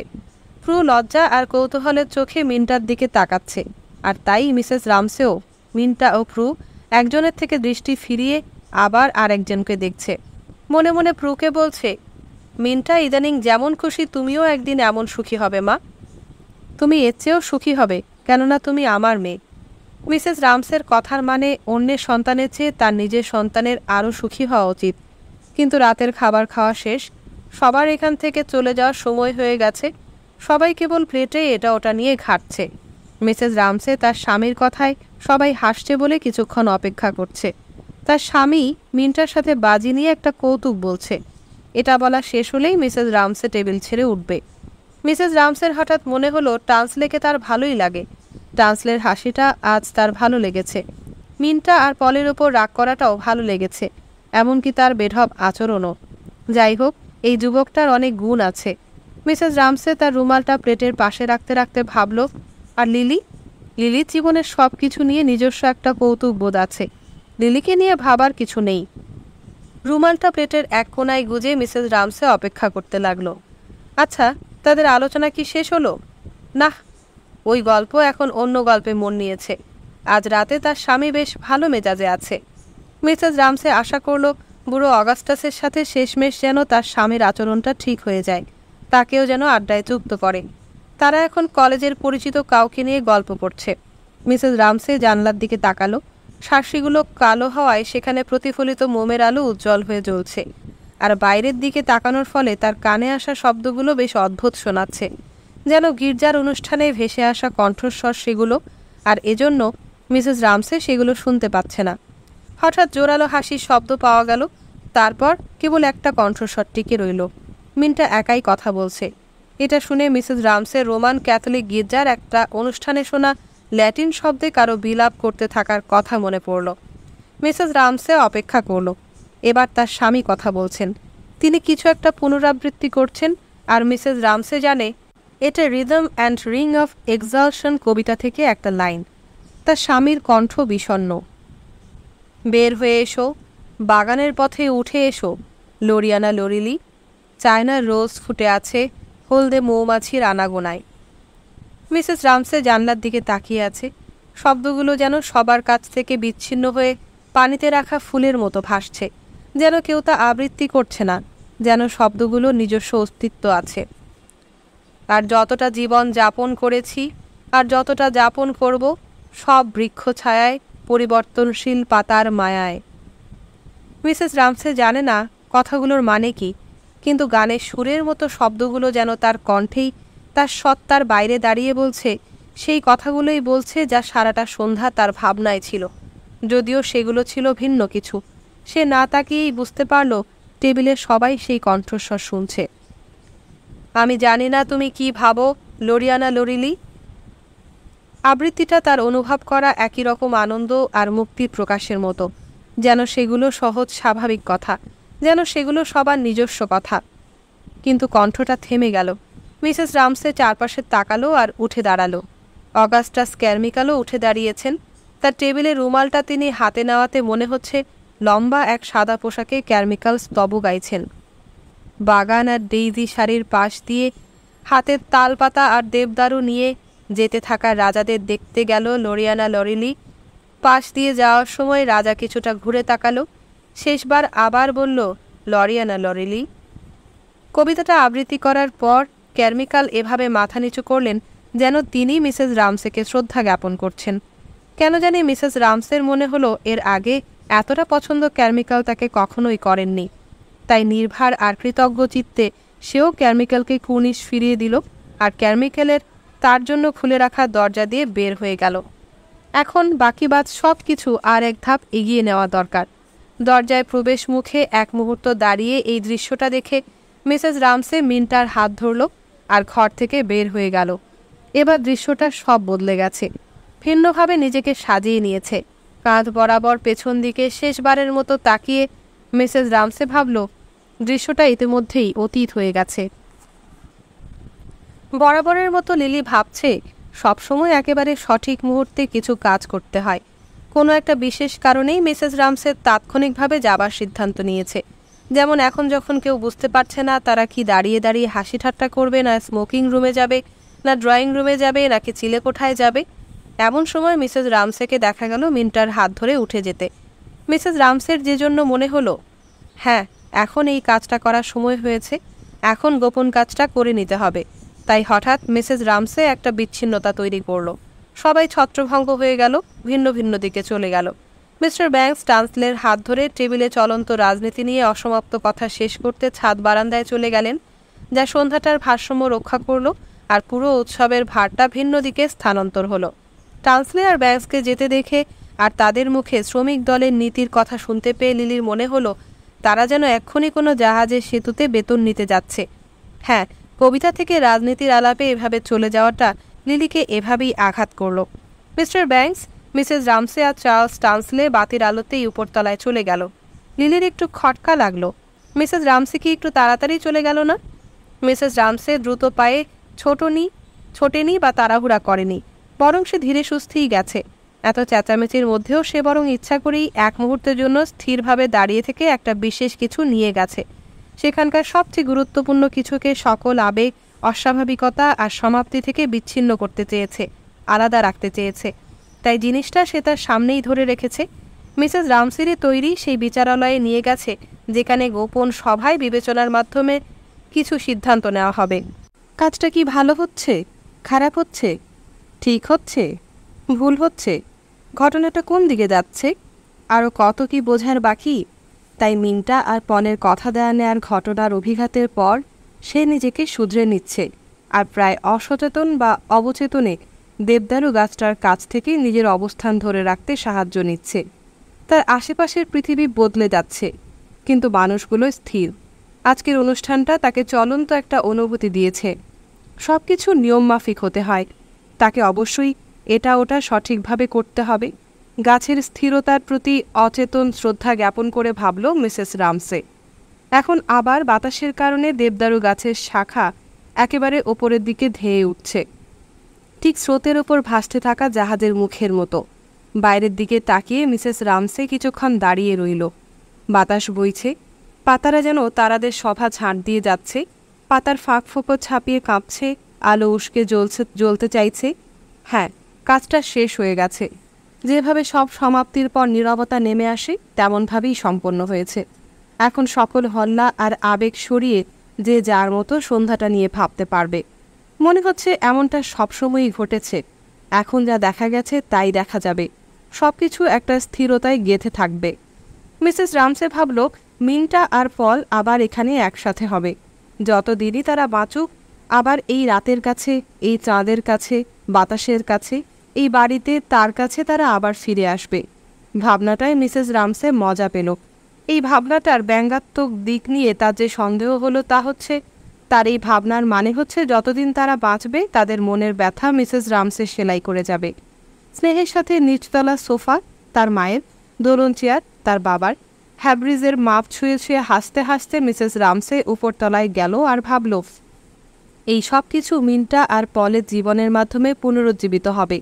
প্রু লজ্জা আর কৌতূহলের চোখে মিন্টার দিকে তাকাচ্ছে, আর তাই মিসেস রামসেও মিন্টা ও প্রু একজনের থেকে দৃষ্টি ফিরিয়ে আবার আরেকজনকে দেখছে। মনে মনে প্রুকে বলছে, মিন্টা ইদানিং যেমন খুশি তুমিও একদিন এমন সুখী হবে মা। তুমি এর চেয়েও সুখী হবে, কেননা তুমি আমার মেয়ে। মিসেস রামসের কথার মানে অন্যের সন্তানের চেয়ে তার নিজের সন্তানের আরও সুখী হওয়া উচিত। কিন্তু রাতের খাবার খাওয়া শেষ, সবার এখান থেকে চলে যাওয়ার সময় হয়ে গেছে। সবাই কেবল প্লেটে এটা ওটা নিয়ে ঘাটছে। মিসেস রামসে তার স্বামীর কথায় সবাই হাসছে বলে কিছুক্ষণ অপেক্ষা করছে। তার স্বামী মিন্টার সাথে বাজি নিয়ে একটা কৌতুক বলছে। এটা বলা শেষ হলেই মিসেস রামসে টেবিল ছেড়ে উঠবে। মিসেস রামসের হঠাৎ মনে হলো ট্রান্সলেকে তার ভালোই লাগে। ট্রান্সলের হাসিটা আজ তার ভালো লেগেছে। মিন্টা আর পলের ওপর রাগ করাটাও ভালো লেগেছে, এমনকি তার বেঢপ আচরণও। যাই হোক, এই যুবকটার অনেক গুণ আছে। মিসেস রামসে তার রুমালটা প্লেটের পাশে রাখতে রাখতে ভাবল, আর লিলির জীবনের সব কিছু নিয়ে নিজস্ব একটা কৌতুক বোধ আছে। লিলিকে নিয়ে ভাবার কিছু নেই। রুমালটা প্লেটের এক কোণায় গুজে মিসেস রামসে অপেক্ষা করতে লাগলো। আচ্ছা, তাদের আলোচনা কি শেষ হলো? না, ওই গল্প এখন অন্য গল্পে মন নিয়েছে। আজ রাতে তার স্বামী বেশ ভালো মেজাজে আছে। মিসেস রামসে আশা করল বুড়ো অগাস্টাসের সাথে শেষমেশ যেন তার স্বামীর আচরণটা ঠিক হয়ে যায়। তাকেও যেন আড্ডায় যুক্ত করে। তারা এখন কলেজের পরিচিত কাউকে নিয়ে গল্প করছে। মিসেস রামসে জানলার দিকে তাকালো। শাঁসিগুলো কালো হওয়ায় সেখানে প্রতিফলিত মোমের আলো উজ্জ্বল হয়ে জ্বলছে, আর বাইরের দিকে তাকানোর ফলে তার কানে আসা শব্দগুলো বেশ অদ্ভুত শোনাচ্ছে, যেন গির্জার অনুষ্ঠানে ভেসে আসা কণ্ঠস্বর সেগুলো, আর এজন্য মিসেস রামসে সেগুলো শুনতে পাচ্ছে না। হঠাৎ জোরালো হাসির শব্দ পাওয়া গেল, তারপর কেবল একটা কণ্ঠস্বর টিকে রইল। মিন্টা একাই কথা বলছে। এটা শুনে মিসেস রামসের রোমান ক্যাথলিক গির্জার একটা অনুষ্ঠানে শোনা ল্যাটিন শব্দে কারো বিলাপ করতে থাকার কথা মনে পড়ল। মিসেস রামসে অপেক্ষা করল। এবার তার স্বামী কথা বলছেন। তিনি কিছু একটা পুনরাবৃত্তি করছেন, আর মিসেস রামসে জানে এটা রিদম অ্যান্ড রিং অফ এক্সালশন কবিতা থেকে একটা লাইন। তার স্বামীর কণ্ঠ বিষণ্ণ। বের হয়ে এসো, বাগানের পথে উঠে এসো, লরিয়ানা লরিলি, চায়নার রোজ ফুটে আছে হলদে মৌমাছির আনাগোনায়। মিসেস রামসে জানলার দিকে তাকিয়ে আছে। শব্দগুলো যেন সবার কাছ থেকে বিচ্ছিন্ন হয়ে পানিতে রাখা ফুলের মতো ভাসছে, যেন কেউ তা আবৃত্তি করছে না, যেন শব্দগুলো নিজস্ব অস্তিত্ব আছে। আর যতটা জীবন যাপন করেছি আর যতটা যাপন করব, সব বৃক্ষ ছায়ায়, পরিবর্তনশীল পাতার মায়ায়। মিসেস রামসে জানে না কথাগুলোর মানে কি, কিন্তু গানের সুরের মতো শব্দগুলো যেন তার কণ্ঠেই, তার সত্তার বাইরে দাঁড়িয়ে বলছে সেই কথাগুলোই বলছে যা সারাটা সন্ধ্যা তার ভাবনায় ছিল, যদিও সেগুলো ছিল ভিন্ন কিছু। সে না তাকিয়েই বুঝতে পারল টেবিলে সবাই সেই কণ্ঠস্বর শুনছে। আমি জানি না তুমি কি ভাবো, লরিয়ানা লরিলি। আবৃত্তিটা তার অনুভব করা একই রকম আনন্দ আর মুক্তির প্রকাশের মতো, যেন সেগুলো সহজ স্বাভাবিক কথা, যেন সেগুলো সবার নিজস্ব কথা। কিন্তু কণ্ঠটা থেমে গেল। মিসেস রামসে চারপাশে তাকালো আর উঠে দাঁড়ালো। অগাস্টাস ক্যারমিকালও উঠে দাঁড়িয়েছেন। তার টেবিলের রুমালটা তিনি হাতে নেওয়াতে মনে হচ্ছে লম্বা এক সাদা পোশাকে ক্যারমিকাল স্তব গাইছেন। বাগান আর ডেইজি শাড়ির পাশ দিয়ে হাতের তালপাতা আর দেবদারু নিয়ে যেতে থাকা রাজাদের দেখতে গেল লরিয়ানা লরিলি। পাশ দিয়ে যাওয়ার সময় রাজা কিছুটা ঘুরে তাকালো, শেষবার আবার বলল, লরিয়ানা লরিলি। কবিতাটা আবৃত্তি করার পর ক্যারমিকাল এভাবে মাথা নিচু করলেন যেন তিনি মিসেস রামসেকে শ্রদ্ধা জ্ঞাপন করছেন। কেন জানি মিসেস রামসের মনে হলো এর আগে এতটা পছন্দ ক্যারমিকাল তাকে কখনোই করেননি। তাই নির্ভার আর কৃতজ্ঞ চিত্তে সেও ক্যারমিকালকে কুর্নিশ ফিরিয়ে দিল, আর ক্যারমিকালের তার জন্য খুলে রাখা দরজা দিয়ে বের হয়ে গেল। এখন বাকি বাদ সব কিছু আর এক ধাপ এগিয়ে নেওয়া দরকার। দরজায় প্রবেশ মুখে এক মুহূর্ত দাঁড়িয়ে এই দৃশ্যটা দেখে মিসেস রামসে মিন্টার হাত ধরল আর ঘর থেকে বের হয়ে গেল। এবার দৃশ্যটা সব বদলে গেছে। ভিন্নভাবে নিজেকে সাজিয়ে নিয়েছে। কাঁধ বরাবর পেছন দিকে শেষবারের মতো তাকিয়ে মিসেস রামসে ভাবল দৃশ্যটা ইতিমধ্যেই অতীত হয়ে গেছে। বরাবরের মতো লিলি ভাবছে সবসময় একেবারে সঠিক মুহূর্তে কিছু কাজ করতে হয়। কোনো একটা বিশেষ কারণেই মিসেস রামসে তাৎক্ষণিকভাবে যাবার সিদ্ধান্ত নিয়েছে। যেমন এখন যখন কেউ বুঝতে পারছে না তারা কি দাঁড়িয়ে দাঁড়িয়ে হাসি ঠাট্টা করবে, না স্মোকিং রুমে যাবে, না ড্রয়িং রুমে যাবে, নাকি চিলেকোঠায় যাবে, এমন সময় মিসেস রামসেকে দেখা গেল মিন্টার হাত ধরে উঠে যেতে। মিসেস রামসের যে জন্য মনে হলো হ্যাঁ, এখন এই কাজটা করার সময় হয়েছে, এখন গোপন কাজটা করে নিতে হবে। তাই হঠাৎ মিসেস রামসে একটা বিচ্ছিন্নতা তৈরি করল। সবাই ছত্রভঙ্গ হয়ে গেল, ভিন্ন ভিন্ন দিকে চলে গেল। মিস্টার ব্যাংকস টান্সলের হাত ধরে টেবিলে চলন্ত রাজনীতি নিয়ে অসমাপ্ত কথা শেষ করতে ছাদ বারান্দায় চলে গেলেন, যা সন্ধ্যাটার ভারসাম্য রক্ষা করল, আর পুরো উৎসবের ভারটা ভিন্ন দিকে স্থানান্তর হলো। টান্সলে আর ব্যাংকসকে যেতে দেখে আর তাদের মুখে শ্রমিক দলের নীতির কথা শুনতে পেয়ে লিলির মনে হলো তারা যেন এক্ষুনি কোনো জাহাজের সেতুতে বেতন নিতে যাচ্ছে। হ্যাঁ, কবিতা থেকে রাজনীতির আলাপে এভাবে চলে যাওয়াটা লিলিকে এভাবেই আঘাত করল। মিস্টার ব্যাংকস, মিসেস রামসে আর চার্লস টান্সলে বাতির আলোতেই উপরতলায় চলে গেল। লিলির একটু খটকা লাগলো। মিসেস রামসে কি একটু তাড়াতাড়ি চলে গেল না? মিসেস রামসে দ্রুত পায়ে ছোটেনি বা তাড়াহুড়া করেনি, বরং সে ধীরে সুস্থেই গেছে। এত চেঁচামেচির মধ্যেও সে বরং ইচ্ছা করেই এক মুহূর্তের জন্য স্থিরভাবে দাঁড়িয়ে থেকে একটা বিশেষ কিছু নিয়ে গেছে। সেখানকার সবচেয়ে গুরুত্বপূর্ণ কিছুকে সকল আবেগ, অস্বাভাবিকতা আর সমাপ্তি থেকে বিচ্ছিন্ন করতে চেয়েছে, আলাদা রাখতে চেয়েছে। তাই জিনিসটা সে তার সামনেই ধরে রেখেছে। মিসেস রামসেরই তৈরি সেই বিচারালয়ে নিয়ে গেছে, যেখানে গোপন সভায় বিবেচনার মাধ্যমে কিছু সিদ্ধান্ত নেওয়া হবে। কাজটা কি ভালো হচ্ছে, খারাপ হচ্ছে, ঠিক হচ্ছে, ভুল হচ্ছে, ঘটনাটা কোন দিকে যাচ্ছে, আরও কত কি বোঝার বাকি। তাই মিন্টা আর পনের কথা দেয়া নেয়ার ঘটনার অভিঘাতের পর সে নিজেকে শুধরে নিচ্ছে, আর প্রায় অসচেতন বা অবচেতনে দেবদারু গাছটার কাছ থেকে নিজের অবস্থান ধরে রাখতে সাহায্য নিচ্ছে। তার আশেপাশের পৃথিবী বদলে যাচ্ছে, কিন্তু মানুষগুলো স্থির। আজকের অনুষ্ঠানটা তাকে চলন্ত একটা অনুভূতি দিয়েছে। সব কিছু নিয়মমাফিক হতে হয়, তাকে অবশ্যই এটা ওটা সঠিকভাবে করতে হবে। গাছের স্থিরতার প্রতি অচেতন শ্রদ্ধা জ্ঞাপন করে ভাবল মিসেস রামসে। এখন আবার বাতাসের কারণে দেবদারু গাছের শাখা একেবারে ওপরের দিকে ধেয়ে উঠছে, ঠিক স্রোতের ওপর ভাসতে থাকা জাহাজের মুখের মতো। বাইরের দিকে তাকিয়ে মিসেস রামসে কিছুক্ষণ দাঁড়িয়ে রইল। বাতাস বইছে, পাতারা যেন তারাদের সভা ঝাঁট দিয়ে যাচ্ছে। পাতার ফাঁক ফোঁকর ছাপিয়ে কাঁপছে, আলো উস্কে জ্বলতে চাইছে। হ্যাঁ, কাজটা শেষ হয়ে গেছে। যেভাবে সব সমাপ্তির পর নীরবতা নেমে আসে তেমনভাবেই সম্পন্ন হয়েছে। এখন সকল হল্লা আর আবেগ সরিয়ে যে যার মতো সন্ধ্যাটা নিয়ে ভাবতে পারবে। মনে হচ্ছে এমনটা সবসময়ই ঘটেছে। এখন যা দেখা গেছে তাই দেখা যাবে, সব কিছু একটা স্থিরতায় গেঁথে থাকবে। মিসেস রামসে ভাবল মিন্টা আর পল আবার এখানে একসাথে হবে। যতদিনই তারা বাঁচুক, আবার এই রাতের কাছে, এই চাঁদের কাছে, বাতাসের কাছে, এই বাড়িতে তার কাছে তারা আবার ফিরে আসবে। ভাবনাটায় মিসেস রামসে মজা পেল। এই ভাবনাটার ব্যঙ্গাত্মক দিক নিয়ে তার যে সন্দেহ হলো তা হচ্ছে, তার এই ভাবনার মানে হচ্ছে যতদিন তারা বাঁচবে তাদের মনের ব্যথা মিসেস রামসে সেলাই করে যাবে। স্নেহের সাথে নিচতলা সোফা তার মায়ের, দোলন চেয়ার তার বাবার, হ্যাব্রিজের মাপ ছুঁয়ে ছুঁয়ে হাসতে হাসতে মিসেস রামসে উপরতলায় গেল আর ভাবল এই সব কিছু মিন্টা আর পলের জীবনের মাধ্যমে পুনরুজ্জীবিত হবে।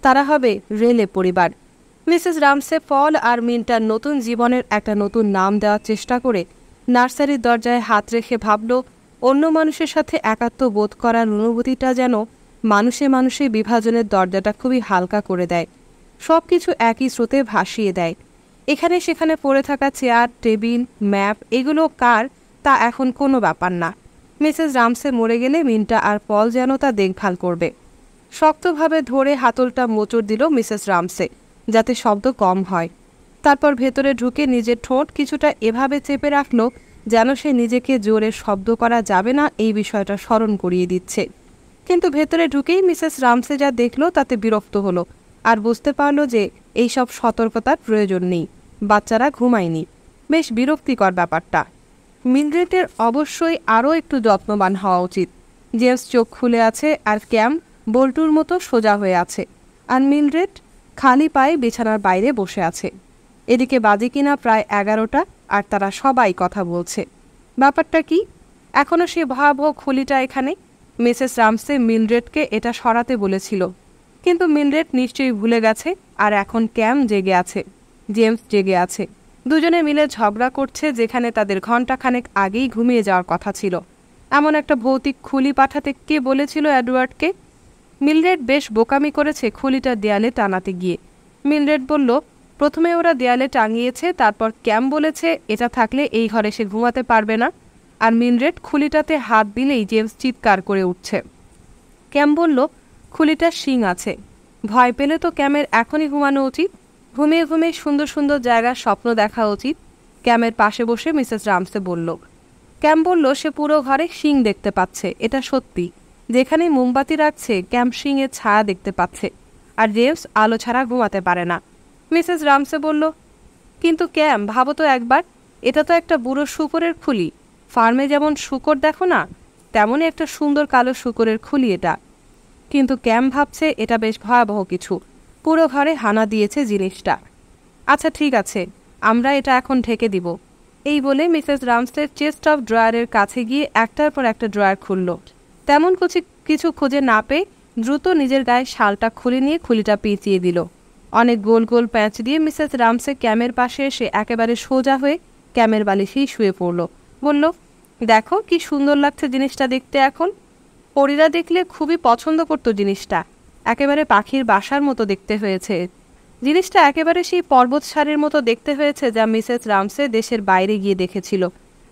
তারা হবে রেলে পরিবার। মিসেস রামসে পল আর মিন্টার নতুন জীবনের একটা নতুন নাম দেওয়ার চেষ্টা করে নার্সারির দরজায় হাত রেখে ভাবল অন্য মানুষের সাথে একাত্ম বোধ করার অনুভূতিটা যেন মানুষে মানুষে বিভাজনের দরজাটা খুবই হালকা করে দেয়, সব কিছু একই স্রোতে ভাসিয়ে দেয়। এখানে সেখানে পড়ে থাকা চেয়ার, টেবিল, ম্যাপ এগুলো কার তা এখন কোনো ব্যাপার না। মিসেস রামসে মরে গেলে মিন্টা আর পল যেন তা দেখভাল করবে। শক্তভাবে ধরে হাতলটা মোচড় দিল মিসেস রামসে, যাতে শব্দ কম হয়। তারপর ভেতরে ঢুকে নিজের ঠোঁট কিছুটা এভাবে চেপে রাখল যেন সে নিজেকে জোরে শব্দ করা যাবে না এই বিষয়টা স্মরণ করিয়ে দিচ্ছে। কিন্তু ভেতরে ঢুকেই মিসেস রামসে যা দেখল তাতে বিরক্ত হলো, আর বুঝতে পারল যে এইসব সতর্কতার প্রয়োজন নেই। বাচ্চারা ঘুমায়নি, বেশ বিরক্তিকর ব্যাপারটা। মিলড্রেডের অবশ্যই আরও একটু যত্নবান হওয়া উচিত। জেমস চোখ খুলে আছে আর ক্যাম বল্টুর মতো সোজা হয়ে আছে, আর মিলড্রেড খালি পায়ে বিছানার বাইরে বসে আছে। এদিকে বাজে কিনা প্রায় 11টা, আর তারা সবাই কথা বলছে। ব্যাপারটা কি? এখনও সে ভয়াবহ খুলিটা এখানে। মিসেস রামসে মিলড্রেডকে এটা সরাতে বলেছিল, কিন্তু মিলড্রেড নিশ্চয়ই ভুলে গেছে। আর এখন ক্যাম জেগে আছে, জেমস জেগে আছে। দুজনে মিলে ঝগড়া করছে যেখানে তাদের ঘণ্টাখানেক আগেই ঘুমিয়ে যাওয়ার কথা ছিল। এমন একটা ভৌতিক খুলি পাঠাতে কে বলেছিল এডওয়ার্ডকে? মিলড্রেড বেশ বোকামি করেছে খুলিটা দেয়ালে টানাতে গিয়ে। মিলড্রেড বলল প্রথমে ওরা দেয়ালে টাঙিয়েছে, তারপর ক্যাম বলেছে এটা থাকলে এই ঘরে সে ঘুমাতে পারবে না। আর মিলড্রেড খুলিটাতে হাত দিলেই জেমস চিৎকার করে উঠছে। ক্যাম বলল খুলিটার শিং আছে, ভয় পেলে তো ক্যামের এখনই ঘুমানো উচিত। ঘুমিয়ে ঘুমিয়ে সুন্দর সুন্দর জায়গার স্বপ্ন দেখা উচিত। ক্যামের পাশে বসে মিসেস রামসে বলল। ক্যাম বলল সে পুরো ঘরে শিং দেখতে পাচ্ছে, এটা সত্যি। যেখানে মোমবাতি রাখছে ক্যাম শিংয়ের ছায়া দেখতে পাচ্ছে, আর জেমস আলো ছাড়া ঘুমাতে পারে না। মিসেস রামসে বলল কিন্তু ক্যাম ভাবো তো একবার, এটা তো একটা বুড়ো শূকরের খুলি। ফার্মে যেমন শূকর দেখো না, তেমনই একটা সুন্দর কালো শূকরের খুলি এটা। কিন্তু ক্যাম ভাবছে এটা বেশ ভয়াবহ কিছু, পুরো ঘরে হানা দিয়েছে জিনিসটা। আচ্ছা ঠিক আছে, আমরা এটা এখন ঢেকে দিব। এই বলে মিসেস রামসের চেস্ট অফ ড্রয়ারের কাছে গিয়ে একটার পর একটা ড্রয়ার খুলল। তেমন কিছু খুঁজে না পেয়ে দ্রুত নিজের গায়ে শালটা খুলে নিয়ে খুলিটা পেঁচিয়ে দিল। অনেক গোল গোল প্যাঁচ দিয়ে মিসেস রামসে ক্যামের পাশে এসে একেবারে সোজা হয়ে ক্যামের বালিশেই শুয়ে পড়ল। বলল দেখো কি সুন্দর লাগছে জিনিসটা দেখতে। এখন পরীরা দেখলে খুবই পছন্দ করতো জিনিসটা, একেবারে পাখির বাসার মতো দেখতে হয়েছে। জিনিসটা একেবারে সেই পর্বত সারির মতো দেখতে হয়েছে যা মিসেস রামসে দেশের বাইরে গিয়ে দেখেছিল,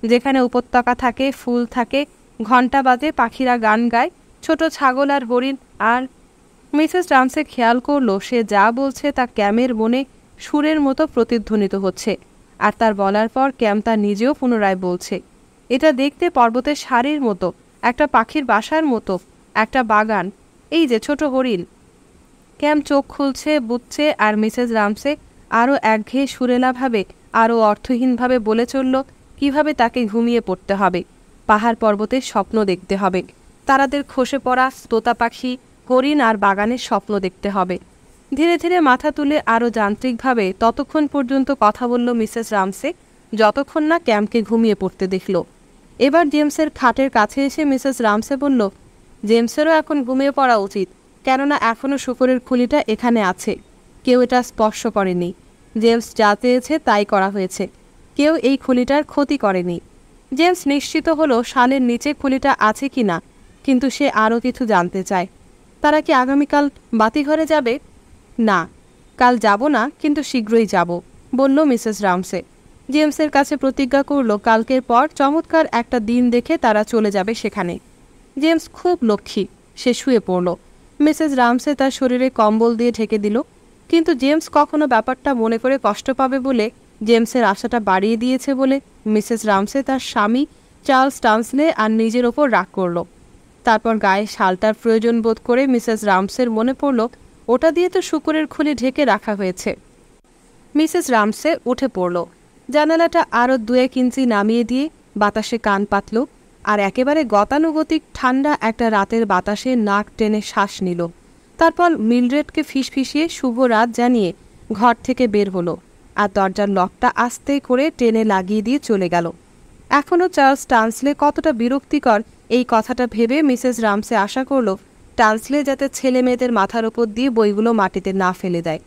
যেখানে উপত্যকা থাকে, ফুল থাকে, ঘণ্টা বাজে, পাখিরা গান গায়, ছোট ছাগল আর হরিণ। আর মিসেস রামসে খেয়াল করলো সে যা বলছে তা ক্যামের মনে সুরের মতো প্রতিধ্বনিত হচ্ছে, আর তার বলার পর ক্যাম তা নিজেও পুনরায় বলছে। এটা দেখতে পর্বতের সারির মতো, একটা পাখির বাসার মতো, একটা বাগান, এই যে ছোট হরিণ। ক্যাম চোখ খুলছে, বুঝছে, আর মিসেস রামসে আরও একঘেয়ে সুরেলাভাবে, আরও অর্থহীনভাবে বলে চলল কিভাবে তাকে ঘুমিয়ে পড়তে হবে, পাহাড় পর্বতের স্বপ্ন দেখতে হবে, তারাদের খসে পড়া তোতা পাখি, হরিণ আর বাগানের স্বপ্ন দেখতে হবে। ধীরে ধীরে মাথা তুলে আরও যান্ত্রিকভাবে ততক্ষণ পর্যন্ত কথা বলল মিসেস রামসে, যতক্ষণ না ক্যামকে ঘুমিয়ে পড়তে দেখল। এবার জেমসের খাটের কাছে এসে মিসেস রামসে বলল, জেমসেরও এখন ঘুমিয়ে পড়া উচিত, কেননা এখনও শুকরের খুলিটা এখানে আছে, কেউ এটা স্পর্শ করেনি। জেমস যা চেয়েছে তাই করা হয়েছে, কেউ এই খুলিটার ক্ষতি করেনি। জেমস নিশ্চিত হলো শালের নিচে খুলিটা আছে কি না, কিন্তু সে আরও কিছু জানতে চায়। তারা কি আগামীকাল বাতিঘরে যাবে? না, কাল যাব না, কিন্তু শীঘ্রই যাব, বলল মিসেস রামসে। জেমসের কাছে প্রতিজ্ঞা করল কালকের পর চমৎকার একটা দিন দেখে তারা চলে যাবে সেখানে। জেমস খুব লক্ষ্মী, সে শুয়ে পড়ল। মিসেস রামসে তার শরীরে কম্বল দিয়ে ঢেকে দিল, কিন্তু জেমস কখনো ব্যাপারটা মনে করে কষ্ট পাবে বলে, জেমসের আশাটা বাড়িয়ে দিয়েছে বলে মিসেস রামসে তার স্বামী চার্লস টান্সলে আর নিজের ওপর রাগ করল। তারপর গায়ে শালটার প্রয়োজন বোধ করে মিসেস রামসের মনে পড়ল ওটা দিয়ে তো শুকুরের খুলি ঢেকে রাখা হয়েছে। মিসেস রামসে উঠে পড়ল, জানালাটা আরও 2-1 ইঞ্চি নামিয়ে দিয়ে বাতাসে কান পাতল, আর একেবারে গতানুগতিক ঠান্ডা একটা রাতের বাতাসে নাক টেনে শ্বাস নিল। তারপর মিলড্রেডকে ফিসফিসিয়ে শুভ রাত জানিয়ে ঘর থেকে বের হলো, আর দরজার লকটা আস্তে করে টেনে লাগিয়ে দিয়ে চলে গেল। এখনও চার্লস টান্সলে কতটা বিরক্তিকর এই কথাটা ভেবে মিসেস রামসে আশা করল টান্সলে যাতে ছেলে মেয়েদের মাথার ওপর দিয়ে বইগুলো মাটিতে না ফেলে দেয়।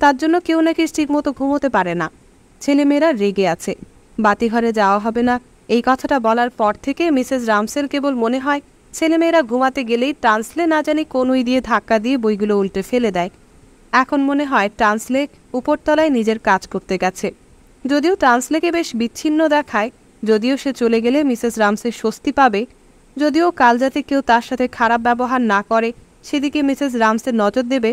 তার জন্য কেউ নাকি ঠিকমতো ঘুমোতে পারে না। ছেলেমেয়েরা রেগে আছে, বাতিঘরে যাওয়া হবে না, এই কথাটা বলার পর থেকে মিসেস রামসের কেবল মনে হয় ছেলেমেয়েরা ঘুমাতে গেলেই টান্সলে না জানি কোন উই দিয়ে ধাক্কা দিয়ে বইগুলো উল্টে ফেলে দেয়। এখন মনে হয় টান্সলে উপরতলায় নিজের কাজ করতে গেছে। যদিও টান্সলেকে বেশ বিচ্ছিন্ন দেখায়, যদিও সে চলে গেলে মিসেস রামসে স্বস্তি পাবে, যদিও কাল যাতে কেউ তার সাথে খারাপ ব্যবহার না করে সেদিকে মিসেস রামসের নজর দেবে,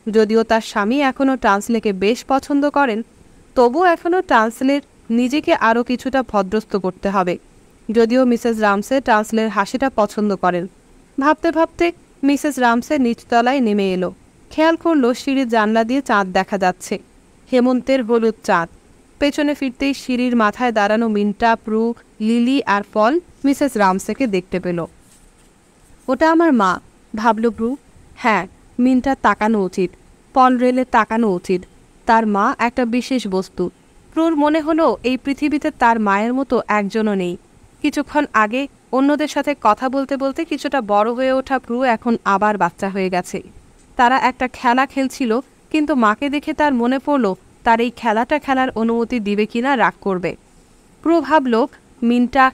যদিও তার স্বামী এখনও টান্সলেকে বেশ পছন্দ করেন, তবু এখনও টান্সলের নিজেকে আরও কিছুটা ভদ্রস্থ করতে হবে। যদিও মিসেস রামসে টান্সলের হাসিটা পছন্দ করেন। ভাবতে ভাবতে মিসেস রামসে নিচতলায় নেমে এলো। খেয়াল করলো সিঁড়ির জানলা দিয়ে চাঁদ দেখা যাচ্ছে, হেমন্তের হলুদ চাঁদ। পেছনে ফিরতেই সিঁড়ির মাথায় দাঁড়ানো মিন্টা, প্রু, লিলি আর ফল মিসেস রামসেকে দেখতে পেল। ওটা আমার মা, ভাবল প্রু। হ্যাঁ, মিন্টার তাকানো উচিত, পল রেলের তাকানো উচিত। তার মা একটা বিশেষ বস্তু। প্রুর মনে হলো এই পৃথিবীতে তার মায়ের মতো একজনও নেই। কিছুক্ষণ আগে অন্যদের সাথে কথা বলতে বলতে কিছুটা বড় হয়ে ওঠা প্রু এখন আবার বাচ্চা হয়ে গেছে। তারা একটা খেলা খেলছিল, কিন্তু মাকে দেখে তার মনে পড়ল তার এই খেলাটা খেলার অনুমতি দিবে কিনা রাগ করবে। প্রু ভাবল মিন্টা,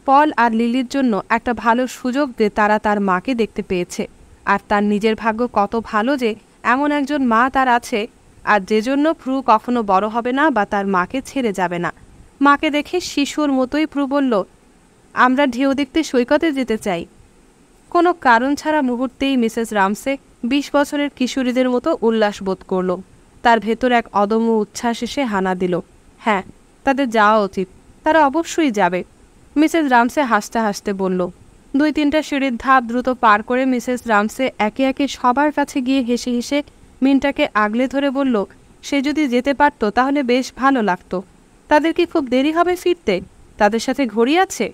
পল আর লিলির জন্য একটা ভালো সুযোগ দিয়ে তারা তার মাকে দেখতে পেয়েছে, আর তার নিজের ভাগ্য কত ভালো যে এমন একজন মা তার আছে, আর যে জন্য প্রু কখনো বড় হবে না বা তার মাকে ছেড়ে যাবে না। মাকে দেখে শিশুর মতোই প্রু বলল, আমরা ঢেউ দেখতে সৈকতে যেতে চাই। কোনো কারণ ছাড়া মুহূর্তেই মিসেস রামসে 20 বছরের কিশোরীদের মতো উল্লাস বোধ করল। তার ভেতর এক অদম্য উচ্ছ্বাস এসে হানা দিল। হ্যাঁ, তাদের যাওয়া উচিত, তারা অবশ্যই যাবে। মিসেস রামসে হাসতে হাসতে বলল। 2-3টা সিঁড়ির ধাপ দ্রুত পার করে মিসেস রামসে একে একে সবার কাছে গিয়ে হেসে হেসে মিন্টাকে আগলে ধরে বলল, সে যদি যেতে পারত তাহলে বেশ ভালো লাগতো। তাদের কি খুব দেরি হবে ফিরতে? তাদের সাথে ঘড়ি আছে?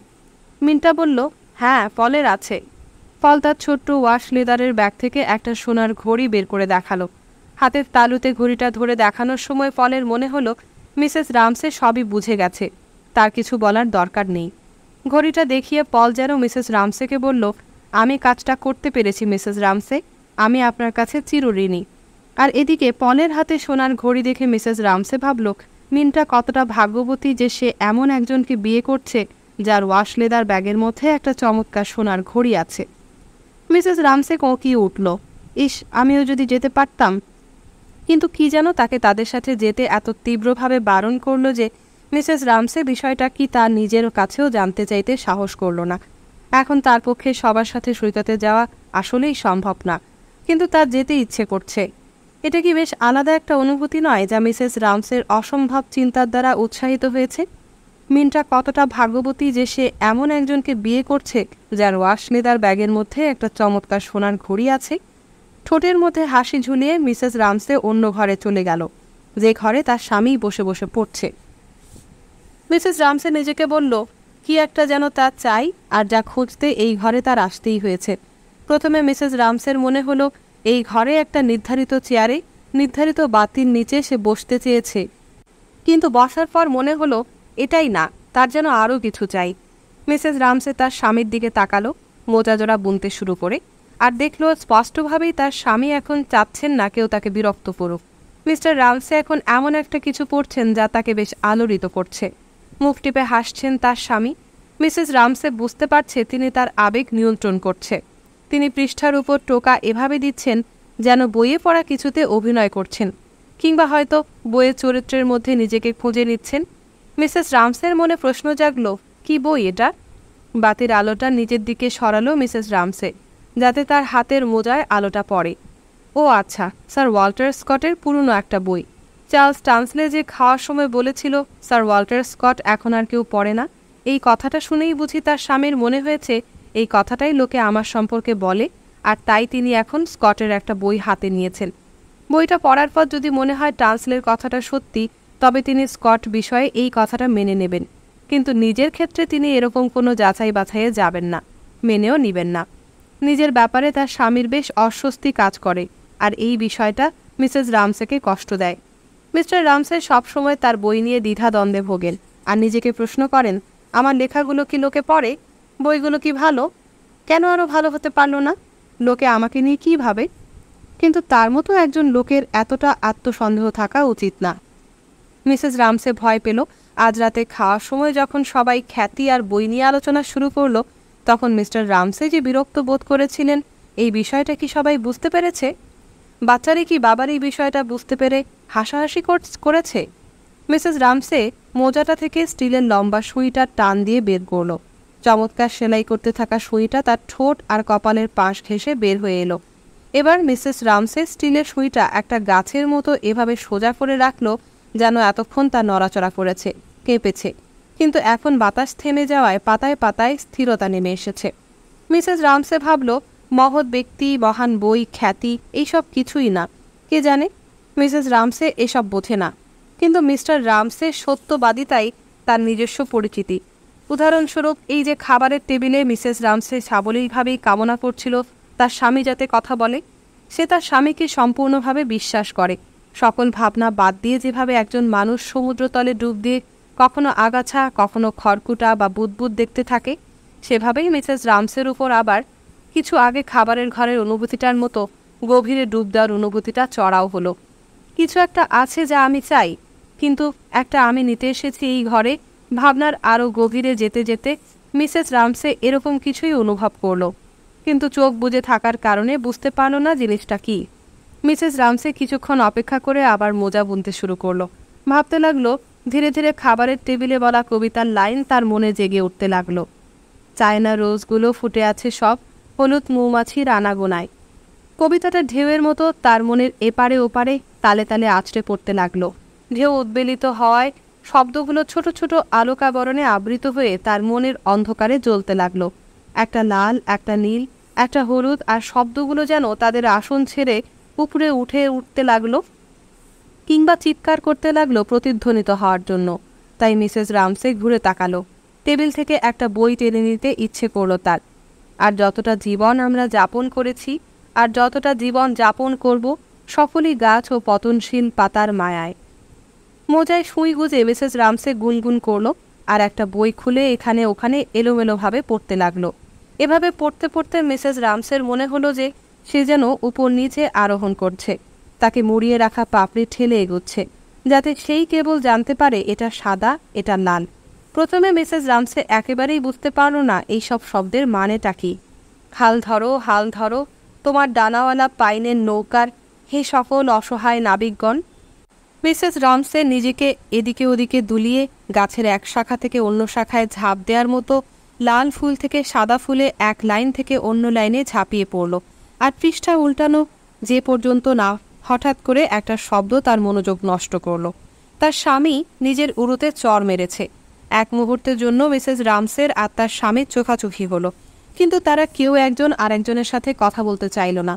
মিন্টা বলল, হ্যাঁ, ফলের আছে। ফল তার ছোট্ট ওয়াশ লেদারের ব্যাগ থেকে একটা সোনার ঘড়ি বের করে দেখালো। হাতের তালুতে ঘড়িটা ধরে দেখানোর সময় ফলের মনে হলো মিসেস রামসে সবই বুঝে গেছে, তার কিছু বলার দরকার নেই। ঘড়িটা দেখিয়ে পল যেন মিসেস রামসেকে বলল, আমি কাজটা করতে পেরেছি মিসেস রামসে, আমি আপনার কাছে চিরঋণী। আর এদিকে পলের হাতে সোনার ঘড়ি দেখে মিসেস রামসে ভাবল মিন্টা কতটা ভাগ্যবতী যে সে এমন একজনকে বিয়ে করছে যার ওয়াশ লেদার ব্যাগের মধ্যে একটা চমৎকার সোনার ঘড়ি আছে। মিসেস রামসে কোঁকিয়ে উঠল, ইস, আমিও যদি যেতে পারতাম। কিন্তু কি যেন তাকে তাদের সাথে যেতে এত তীব্রভাবে বারণ করল যে মিসেস রামসে বিষয়টা কি তার নিজের কাছেও জানতে চাইতে সাহস করল না। এখন তার পক্ষে সবার সাথে সৈকতে যাওয়া আসলেই সম্ভব না, কিন্তু তার যেতে ইচ্ছে করছে। এটা কি বেশ আলাদা একটা অনুভূতি নয়, যা মিসেস রামসের অসম্ভব চিন্তার দ্বারা উৎসাহিত হয়েছে? মিনটা কতটা ভাগ্যবতী যে সে এমন একজনকে বিয়ে করছে যার ওয়াশ লেদার ব্যাগের মধ্যে একটা চমৎকার সোনার ঘড়ি আছে। ঠোঁটের মধ্যে হাসি ঝুলিয়ে মিসেস রামসে অন্য ঘরে চলে গেল, যে ঘরে তার স্বামী বসে বসে পড়ছে। মিসেস রামসে নিজেকে বলল, কি একটা যেন তার চাই, আর যা খুঁজতে এই ঘরে তার আসতেই হয়েছে। প্রথমে মিসেস রামসের মনে হলো এই ঘরে একটা নির্ধারিত চেয়ারে নির্ধারিত বাতির নিচে সে বসতে চেয়েছে, কিন্তু বসার পর মনে হলো এটাই না, তার যেন আরও কিছু চাই। মিসেস রামসে তার স্বামীর দিকে তাকালো, মোজাজোড়া বুনতে শুরু করে, আর দেখলো স্পষ্টভাবেই তার স্বামী এখন চাচ্ছেন না কেউ তাকে বিরক্ত করুক। মিস্টার রামসে এখন এমন একটা কিছু পড়ছেন যা তাকে বেশ আলোড়িত করছে। মুখ টিপে হাসছেন তার স্বামী। মিসেস রামসে বুঝতে পারছে তিনি তার আবেগ নিয়ন্ত্রণ করছে। তিনি পৃষ্ঠার উপর টোকা এভাবে দিচ্ছেন যেন বইয়ে পড়া কিছুতে অভিনয় করছেন, কিংবা হয়তো বইয়ের চরিত্রের মধ্যে নিজেকে খুঁজে নিচ্ছেন। মিসেস রামসের মনে প্রশ্ন জাগল, কি বই এটা? বাতির আলোটা নিজের দিকে সরালো মিসেস রামসে, যাতে তার হাতের মোজায় আলোটা পড়ে। ও আচ্ছা, স্যার ওয়াল্টার স্কটের পুরনো একটা বই। চার্লস টান্সলে যে খাওয়ার সময় বলেছিল স্যার ওয়াল্টার স্কট এখন আর কেউ পড়ে না, এই কথাটা শুনেই বুঝি তার স্বামীর মনে হয়েছে এই কথাটাই লোকে আমার সম্পর্কে বলে, আর তাই তিনি এখন স্কটের একটা বই হাতে নিয়েছেন। বইটা পড়ার পর যদি মনে হয় টান্সলের কথাটা সত্যি, তবে তিনি স্কট বিষয়ে এই কথাটা মেনে নেবেন, কিন্তু নিজের ক্ষেত্রে তিনি এরকম কোনো যাচাই বাছাইয়ে যাবেন না, মেনেও নিবেন না। নিজের ব্যাপারে তার স্বামীর বেশ অস্বস্তি কাজ করে, আর এই বিষয়টা মিসেস রামসেকে কষ্ট দেয়। মিস্টার রামসে সবসময় তার বই নিয়ে দ্বিধাদ্বন্দ্বে ভোগেন, আর নিজেকে প্রশ্ন করেন, আমার লেখাগুলো কি লোকে পড়ে? বইগুলো কি ভালো? কেন আরও ভালো হতে পারল না? লোকে আমাকে নিয়ে কী ভাবে? কিন্তু তার মতো একজন লোকের এতটা আত্মসন্দেহ থাকা উচিত না। মিসেস রামসে ভয় পেল আজ রাতে খাওয়ার সময় যখন সবাই খ্যাতি আর বই নিয়ে আলোচনা শুরু করল, তখন মিস্টার রামসে যে বিরক্ত বোধ করেছিলেন, এই বিষয়টা কি সবাই বুঝতে পেরেছে? বাচ্চারা কি বাবার এই বিষয়টা বুঝতে পেরে হাসাহাসি করেছে? মিসেস রামসে মোজাটা থেকে স্টিলের লম্বা সুইটা টান দিয়ে বের করল। চমৎকার সেলাই করতে থাকা সুইটা তার ঠোঁট আর কপালের পাশ ঘেঁষে বের হয়ে এলো। এবার মিসেস রামসে স্টিলের সুইটা একটা গাছের মতো এভাবে সোজা করে রাখল, যেন এতক্ষণ তা নড়াচড়া করেছে, কেঁপেছে, কিন্তু এখন বাতাস থেমে যাওয়ায় পাতায় পাতায় স্থিরতা নেমে এসেছে। মিসেস রামসে ভাবল, মহৎ ব্যক্তি, মহান বই, খ্যাতি, এইসব কিছুই না। কে জানে, মিসেস রামসে এসব বোঝে না, কিন্তু মিস্টার রামসের সত্যবাদিতাই তার নিজস্ব পরিচিতি। উদাহরণস্বরূপ, এই যে খাবারের টেবিলে মিসেস রামসে সাবলীলভাবেই কামনা করছিল তার স্বামী যাতে কথা বলে, সে তার স্বামীকে সম্পূর্ণভাবে বিশ্বাস করে। সকল ভাবনা বাদ দিয়ে যেভাবে একজন মানুষ সমুদ্রতলে ডুব দিয়ে কখনো আগাছা, কখনো খড়কুটা বা বুদবুদ দেখতে থাকে, সেভাবেই মিসেস রামসের উপর আবার কিছু আগে খাবারের ঘরের অনুভূতিটার মতো গভীরে ডুব দেওয়ার অনুভূতিটা চড়াও হলো। কিছু একটা আছে যা আমি চাই, কিন্তু একটা আমি নিতে এসেছি এই ঘরে। ভাবনার আরও গভীরে যেতে যেতে মিসেস রামসে এরকম কিছুই অনুভব করলো, কিন্তু চোখ বুজে থাকার কারণে বুঝতে পারল না জিনিসটা কি। মিসেস রামসে কিছুক্ষণ অপেক্ষা করে আবার মোজা বুনতে শুরু করলো। ভাবতে লাগলো, ধীরে ধীরে খাবারের টেবিলে বলা কবিতার লাইন তার মনে জেগে উঠতে লাগলো। চায়না রোজগুলো ফুটে আছে সব হলুদ মৌমাছির আনাগোনায়। কবিতাটা ঢেউয়ের মতো তার মনের এপারে ওপারে তালে তালে আছড়ে পড়তে লাগলো। ঢেউ উদ্বেলিত হওয়ায় শব্দগুলো ছোট ছোট আলোকাবরণে আবৃত হয়ে তার মনের অন্ধকারে জ্বলতে লাগলো। একটা লাল, একটা নীল, একটা হলুদ, আর শব্দগুলো যেন তাদের আসন ছেড়ে উপরে উঠতে লাগলো, কিংবা চিৎকার করতে লাগলো প্রতিধ্বনিত হওয়ার জন্য। তাই মিসেস রামসে ঘুরে তাকালো। টেবিল থেকে একটা বই টেনে নিতে ইচ্ছে করলো তার। আর যতটা জীবন আমরা যাপন করেছি, আর যতটা জীবন যাপন করব, সকলই গাছ ও পতনশীল পাতার মায়ায়। মোজায় সুই গুজে মিসেস রামসে গুনগুন করলো, আর একটা বই খুলে এখানে ওখানে এলোমেলোভাবে পড়তে লাগলো। এভাবে পড়তে পড়তে মিসেস রামসের মনে হলো যে সে যেন উপর নিচে আরোহণ করছে, তাকে মুড়িয়ে রাখা পাপড়ি ঠেলে এগোচ্ছে, যাতে সেই কেবল জানতে পারে এটা সাদা, এটা লাল। প্রথমে মিসেস রামসে একেবারেই বুঝতে পারল না এই সব শব্দের মানেটা কি। হাল ধরো, হাল ধরো, তোমার ডানাওয়ালা পাইনের নৌকার হে সকল অসহায় নাবিকগণ। মিসেস রামসে নিজেকে এদিকে ওদিকে দুলিয়ে গাছের এক শাখা থেকে অন্য শাখায় ঝাঁপ দেওয়ার মতো লাল ফুল থেকে সাদা ফুলে এক লাইন থেকে অন্য লাইনে ঝাঁপিয়ে পড়ল, আর পৃষ্ঠা উল্টানো যে পর্যন্ত না হঠাৎ করে একটা শব্দ তার মনোযোগ নষ্ট করল। তার স্বামী নিজের উরুতে চড় মেরেছে। এক মুহূর্তের জন্য মিসেস রামসের আর তার স্বামীর চোখাচোখি হলো, কিন্তু তারা কেউ একজন আরেকজনের সাথে কথা বলতে চাইল না।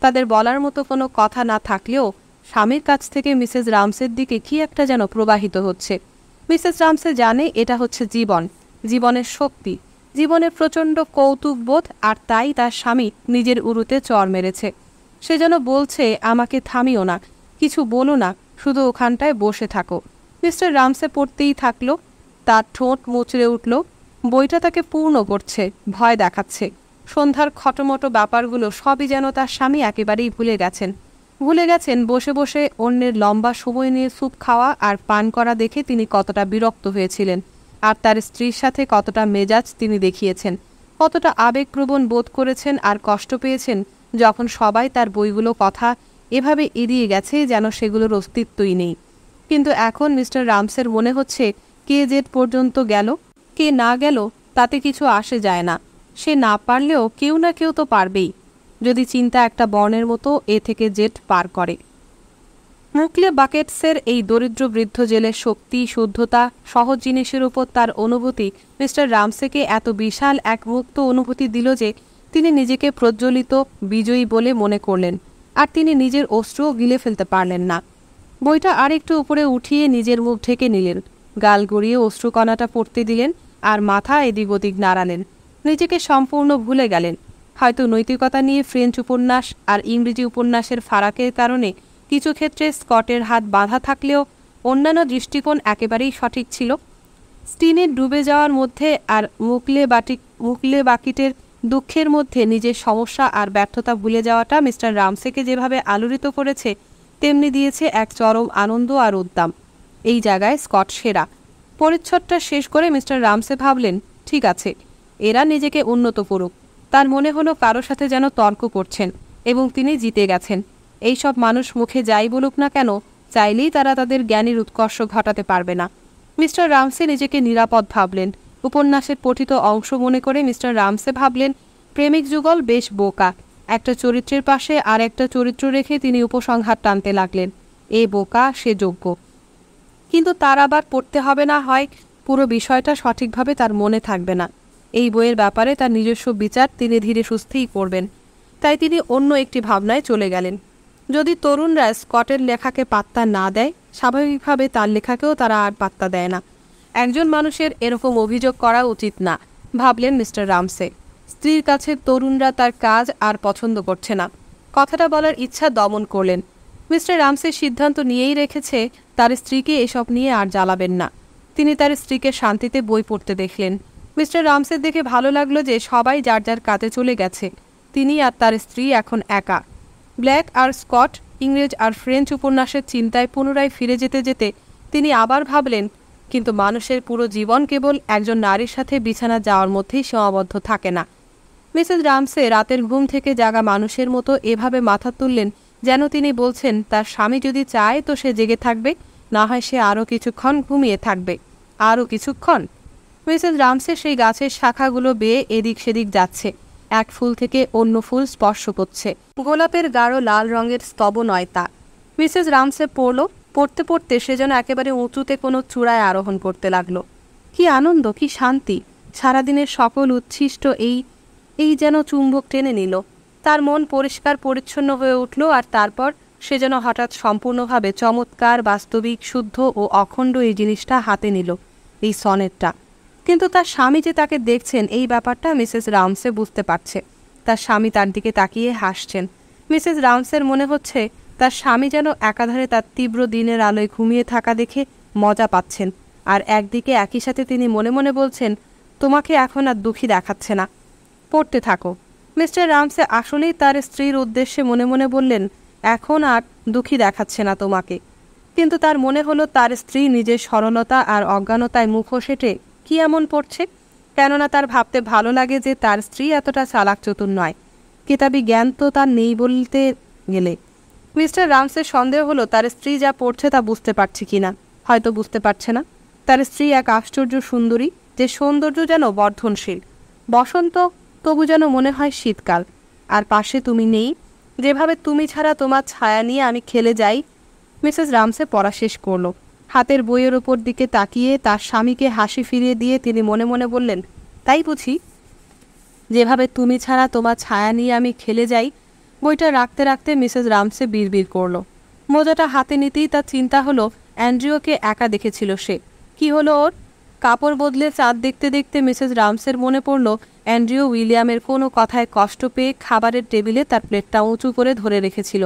তাদের বলার মতো কোনো কথা না থাকলেও স্বামীর কাছ থেকে মিসেস রামসের দিকে কি একটা যেন প্রবাহিত হচ্ছে। মিসেস রামসে জানে এটা হচ্ছে জীবন, জীবনের শক্তি, জীবনের প্রচণ্ড কৌতুকবোধ, আর তাই তার স্বামী নিজের উরুতে চড় মেরেছে। সে যেন বলছে, আমাকে থামিও না, কিছু বলো না, শুধু ওখানটায় বসে থাকো। মিস্টার রামসে পড়তেই থাকলো। তার ঠোঁট মুচড়ে উঠল। বইটা তাকে পূর্ণ করছে, ভয় দেখাচ্ছে। সন্ধ্যার খটোমটো ব্যাপারগুলো সবই যেন তার স্বামী একেবারেই ভুলে গেছেন। বসে বসে অন্যের লম্বা সময় নিয়ে স্যুপ খাওয়া আর পান করা দেখে তিনি কতটা বিরক্ত হয়েছিলেন, আর তার স্ত্রীর সাথে কতটা মেজাজ তিনি দেখিয়েছেন, কতটা আবেগপ্রবণ বোধ করেছেন আর কষ্ট পেয়েছেন যখন সবাই তার বইগুলো কথা এভাবে এড়িয়ে গেছে যেন সেগুলোর অস্তিত্বই নেই। কিন্তু এখন মিস্টার রামসের মনে হচ্ছে, কে জেট পর্যন্ত গেল, কে না গেল তাতে কিছু আসে যায় না। সে না পারলেও কেউ না কেউ তো পারবেই, যদি চিন্তা একটা বর্ণের মতো এ থেকে জেট পার করে। মুকলে বাকেটসের এই দরিদ্র বৃদ্ধ জেলের শক্তি, শুদ্ধতা, সহজ জিনিসের উপর তার অনুভূতি মিস্টার রামসেকে এত বিশাল এক মুক্ত অনুভূতি দিল যে তিনি নিজেকে প্রজ্বলিত বিজয়ী বলে মনে করলেন, আর তিনি নিজের অশ্রুও গিলে ফেলতে পারলেন না। বইটা আরেকটু উপরে উঠিয়ে নিজের মুখ ঢেকে নিলেন, গাল গড়িয়ে অশ্রুকণাটা পড়তে দিলেন, আর মাথা এদিক ওদিক নাড়ালেন। নিজেকে সম্পূর্ণ ভুলে গেলেন। হয়তো নৈতিকতা নিয়ে ফ্রেঞ্চ উপন্যাস আর ইংরেজি উপন্যাসের ফারাকের কারণে কিছু ক্ষেত্রে স্কটের হাত বাঁধা থাকলেও অন্যান্য দৃষ্টিকোণ একেবারেই সঠিক ছিল। স্টিনের ডুবে যাওয়ার মধ্যে আর মুকলে বাকিটের দুঃখের মধ্যে নিজের সমস্যা আর ব্যর্থতা ভুলে যাওয়াটা মিস্টার রামসেকে যেভাবে আলোড়িত করেছে, তেমনি দিয়েছে এক চরম আনন্দ আর উদ্দাম। এই জায়গায় স্কট সেরা। পরিচ্ছদটা শেষ করে মিস্টার রামসে ভাবলেন, ঠিক আছে, এরা নিজেকে উন্নত করুক। তার মনে হলো কারো সাথে যেন তর্ক করছেন, এবং তিনি জিতে গেছেন। এইসব মানুষ মুখে যাই বলুক না কেন, চাইলেই তারা তাদের জ্ঞানের উৎকর্ষ ঘটাতে পারবে না। মিস্টার রামসে নিজেকে নিরাপদ ভাবলেন। উপন্যাসের পঠিত অংশ মনে করে মিস্টার রামসে ভাবলেন, প্রেমিক যুগল বেশ বোকা। একটা চরিত্রের পাশে আর একটা চরিত্র রেখে তিনি উপসংহার টানতে লাগলেন, এ বোকা, সে যোগ্য। কিন্তু তার আবার পড়তে হবে না হয় পুরো বিষয়টা সঠিকভাবে তার মনে থাকবে না। এই বইয়ের ব্যাপারে তার নিজস্ব বিচার তিনি ধীরে সুস্থেই করবেন। তাই তিনি অন্য একটি ভাবনায় চলে গেলেন। যদি তরুণরা স্কটের লেখাকে পাত্তা না দেয়, স্বাভাবিকভাবে তার লেখাকেও তারা আর পাত্তা দেয় না। একজন মানুষের এরকম অভিযোগ করা উচিত না, ভাবলেন মিস্টার রামসে। স্ত্রীর কাছে তরুণরা তার কাজ আর পছন্দ করছে না, কথাটা বলার ইচ্ছা দমন করলেন। মিস্টার রামসে সিদ্ধান্ত নিয়েই রেখেছে তার স্ত্রীকে এসব নিয়ে আর জ্বালাবেন না। তিনি তার স্ত্রীকে শান্তিতে বই পড়তে দেখলেন। মিস্টার রামসের দেখে ভালো লাগলো যে সবাই যার যার কাজে চলে গেছে। তিনি আর তার স্ত্রী এখন একা। ব্ল্যাক আর স্কট, ইংরেজ আর ফ্রেঞ্চ উপন্যাসের চিন্তায় পুনরায় ফিরে যেতে যেতে তিনি আবার ভাবলেন, কিন্তু মানুষের পুরো জীবন কেবল একজন নারীর সাথে বিছানা যাওয়ার মধ্যেই সীমাবদ্ধ থাকে না। মিসেস রামসে রাতের ঘুম থেকে জাগা মানুষের মতো এভাবে মাথা তুললেন যেন তিনি বলছেন, তার স্বামী যদি চায় তো সে জেগে থাকবে, না হয় সে আরও কিছুক্ষণ ঘুমিয়ে থাকবে। আরও কিছুক্ষণ? মিসেস রামসে সেই গাছের শাখাগুলো বেয়ে এদিক সেদিক যাচ্ছে, এক ফুল থেকে অন্য ফুল স্পর্শ করছে। গোলাপের গাঢ় লাল রঙের স্তব নয় তা। মিসেস রামসে পড়তে পড়তে সে যেন একেবারে উঁচুতে কোনো চূড়ায় আরোহণ করতে লাগলো। কি আনন্দ, কি শান্তি! সারাদিনের সকল উচ্ছিষ্ট এই যেন চুম্বক টেনে নিল। তার মন পরিষ্কার পরিচ্ছন্ন হয়ে উঠল, আর তারপর সে যেন হঠাৎ সম্পূর্ণভাবে চমৎকার, বাস্তবিক, শুদ্ধ ও অখণ্ড এই জিনিসটা হাতে নিল, এই সনেটটা। কিন্তু তার স্বামী যে তাকে দেখছেন, এই ব্যাপারটা মিসেস রামসে বুঝতে পারছে। তার স্বামী তার দিকে তাকিয়ে হাসছেন। মিসেস রামসের মনে হচ্ছে তার স্বামী যেন একাধারে তার তীব্র দিনের আলোয় ঘুমিয়ে থাকা দেখে মজা পাচ্ছেন, আর একদিকে একই সাথে তিনি মনে মনে বলছেন, তোমাকে এখন আর দুঃখী দেখাচ্ছে না, পড়তে থাকো। মিস্টার রামসে আসলেই তার স্ত্রীর উদ্দেশ্যে মনে মনে বললেন, এখন আর দুঃখী দেখাচ্ছে না তোমাকে। কিন্তু তার মনে হলো তার স্ত্রী নিজের সরলতা আর অজ্ঞানতায় মুখোশ এঁটে কি এমন পড়ছে। কেননা তার ভাবতে ভালো লাগে যে তার স্ত্রী এতটা চালাক চতুর নয়। কিতাবি জ্ঞান তো তার নেই বলতে গেলে। মিস্টার রামসের সন্দেহ হলো তার স্ত্রী যা পড়ছে তা বুঝতে পারছে কিনা। হয়তো বুঝতে পারছে না। তার স্ত্রী এক আশ্চর্য সুন্দরী, যে সৌন্দর্য যেন বর্ধনশীল, বসন্ত তবু যেন মনে হয় শীতকাল, আর পাশে তুমি নেই, যেভাবে তুমি ছাড়া তোমার ছায়া নিয়ে আমি খেলে যাই। মিসেস রামসে পড়া শেষ করলো। হাতের বইয়ের ওপর দিকে তাকিয়ে তার স্বামীকে হাসি ফিরিয়ে দিয়ে তিনি মনে মনে বললেন, তাই বুঝি, যেভাবে তুমি ছাড়া তোমার ছায়া নিয়ে আমি খেলে যাই। বইটা রাখতে রাখতে মিসেস রামসে বিড়বিড় করলো। মোজাটা হাতে নিতেই তার চিন্তা হলো অ্যান্ড্রিওকে একা দেখেছিল সে। কি হলো ওর? কাপড় বদলে চাঁদ দেখতে দেখতে মিসেস রামসের মনে পড়ল অ্যান্ড্রিও উইলিয়ামের কোনো কথায় কষ্ট পেয়ে খাবারের টেবিলে তার প্লেটটা উঁচু করে ধরে রেখেছিল।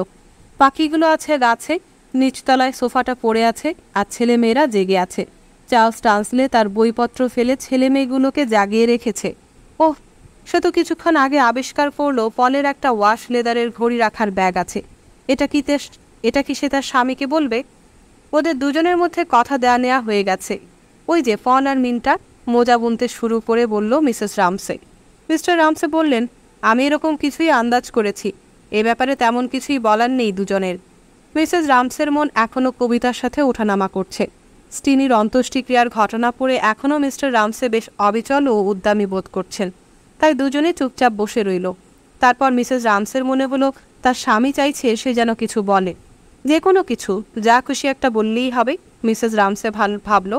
পাখিগুলো আছে গাছে, নিচতলায় সোফাটা পড়ে আছে, আর ছেলেমেয়েরা জেগে আছে। চার্লস টান্সলে তার বইপত্র ফেলে ছেলেমেয়েগুলোকে জাগিয়ে রেখেছে। ওহ, সে তো কিছুক্ষণ আগে আবিষ্কার করলো পলের একটা ওয়াশ লেদারের ঘড়ি রাখার ব্যাগ আছে। এটা কি সে তার স্বামীকে বলবে? ওদের দুজনের মধ্যে কথা দেয়া নেওয়া হয়ে গেছে। ওই যে পল আর মিন্টা মোজা বুনতে শুরু করে বলল মিসেস রামসে। মিস্টার রামসে বললেন, আমি এরকম কিছুই আন্দাজ করেছি। এ ব্যাপারে তেমন কিছুই বলার নেই দুজনের। মিসেস রামসের মন এখনও কবিতার সাথে ওঠানামা করছে। স্টিনির অন্ত্যেষ্টিক্রিয়ার ঘটনা পড়ে এখনও মিস্টার রামসে বেশ অবিচল ও উদ্দামী বোধ করছেন। তাই দুজনে চুপচাপ বসে রইল। তারপর মিসেস রামসের মনে হলো তার স্বামী চাইছে সে যেন কিছু বলে, যে কোনো কিছু, যা খুশি একটা বললেই হবে। মিসেস রামসে ভাবল,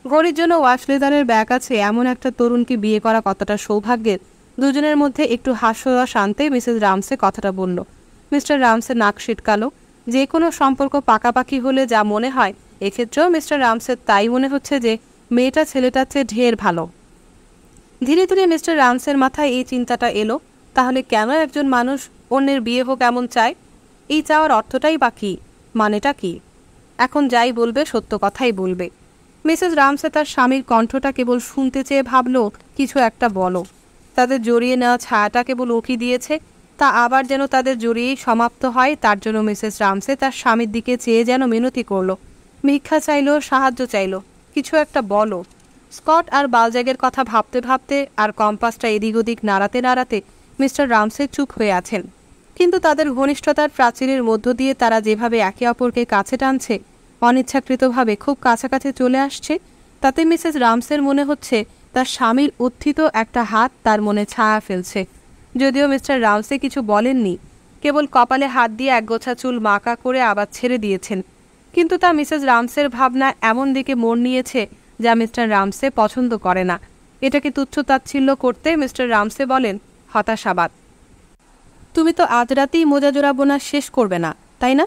ঘড়ির জন্য ওয়াশ লেদারের ব্যাগ আছে এমন একটা তরুণকে বিয়ে করা কতটা সৌভাগ্যের। দুজনের মধ্যে একটু হাস্যরস আনতে মিসেস রামসে কথাটা বলল। মিস্টার রামসে নাক সিটকালো। যে কোনো সম্পর্ক পাকাপাকি হলে যা মনে হয়, এক্ষেত্রেও মিস্টার রামসের তাই মনে হচ্ছে যে মেয়েটা ছেলেটার চেয়ে ঢের ভালো। ধীরে ধীরে মিস্টার রামসের মাথায় এই চিন্তাটা এলো, তাহলে কেন একজন মানুষ অন্যের বিয়ে হোক এমন চায়? এই চাওয়ার অর্থটাই বা কী, মানেটা কি? এখন যাই বলবে সত্য কথাই বলবে। মিসেস রামসে তার স্বামীর কণ্ঠটা কেবল শুনতে চেয়ে ভাবল, কিছু একটা বলো। তাদের জড়িয়ে নেওয়া ছায়াটা কেবল উঁকি দিয়েছে, তা আবার যেন তাদের জড়িয়েই সমাপ্ত হয়। তার জন্য মিসেস রামসে তার স্বামীর দিকে চেয়ে যেন মিনতি করল, ভিক্ষা চাইল, সাহায্য চাইল, কিছু একটা বলো। স্কট আর বালজ্যাগের কথা ভাবতে ভাবতে আর কম্পাসটা এদিক ওদিক নাড়াতে নাড়াতে মিস্টার রামসে চুপ হয়ে আছেন। কিন্তু তাদের ঘনিষ্ঠতার প্রাচীরের মধ্য দিয়ে তারা যেভাবে একে অপরকে কাছে টানছে, অনিচ্ছাকৃতভাবে খুব কাছাকাছি চলে আসছে, তাতে মিসেস রামসের মনে হচ্ছে তার স্বামীর উত্থিত একটা হাত তার মনে ছায়া ফেলছে। যদিও মিস্টার রামসে কিছু বলেননি, কেবল কপালে হাত দিয়ে একগোছা চুল মাকা করে আবার ছেড়ে দিয়েছেন, কিন্তু তা মিসেস রামসের ভাবনা এমন দিকে মোড় নিয়েছে যা মিস্টার রামসে পছন্দ করে না। এটাকে তুচ্ছ-তাচ্ছিল্য করতে মিস্টার রামসে বলেন, হতাশাবাদ। তুমি তো আজ রাতেই মোজা জোড়া বোনা শেষ করবে না, তাই না?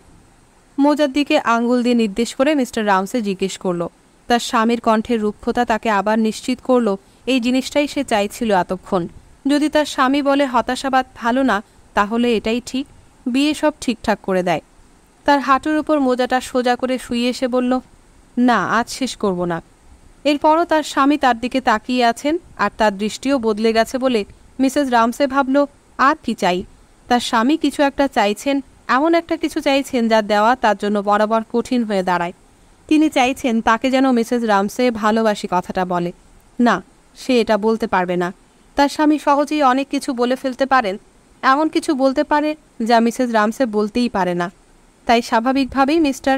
মোজার দিকে আঙ্গুল দিয়ে নির্দেশ করে মিস্টার রামসে জিজ্ঞেস করলো। তার স্বামীর কণ্ঠের রুক্ষতা তাকে আবার নিশ্চিত করলো এই জিনিসটাই সে চাইছিল এতক্ষণ। যদি তার স্বামী বলে হতাশাবাদ ভালো না, তাহলে এটাই ঠিক, বিয়ে সব ঠিকঠাক করে দেয়। তার হাঁটুর উপর মোজাটা সোজা করে শুয়ে এসে বলল, না, আজ শেষ করব না। এরপরও তার স্বামী তার দিকে তাকিয়ে আছেন, আর তার দৃষ্টিও বদলে গেছে বলে মিসেস রামসে ভাবল, আর কি চাই? তার স্বামী কিছু একটা চাইছেন, এমন একটা কিছু চাইছেন যা দেওয়া তার জন্য বরাবর কঠিন হয়ে দাঁড়ায়। তিনি চাইছেন তাকে যেন মিসেস রামসে ভালোবাসি কথাটা বলে। না, সে এটা বলতে পারবে না। তার স্বামী সহজেই অনেক কিছু বলে ফেলতে পারেন, এমন কিছু বলতে পারে যা মিসেস রামসে বলতেই পারে না। তাই স্বাভাবিকভাবেই মিস্টার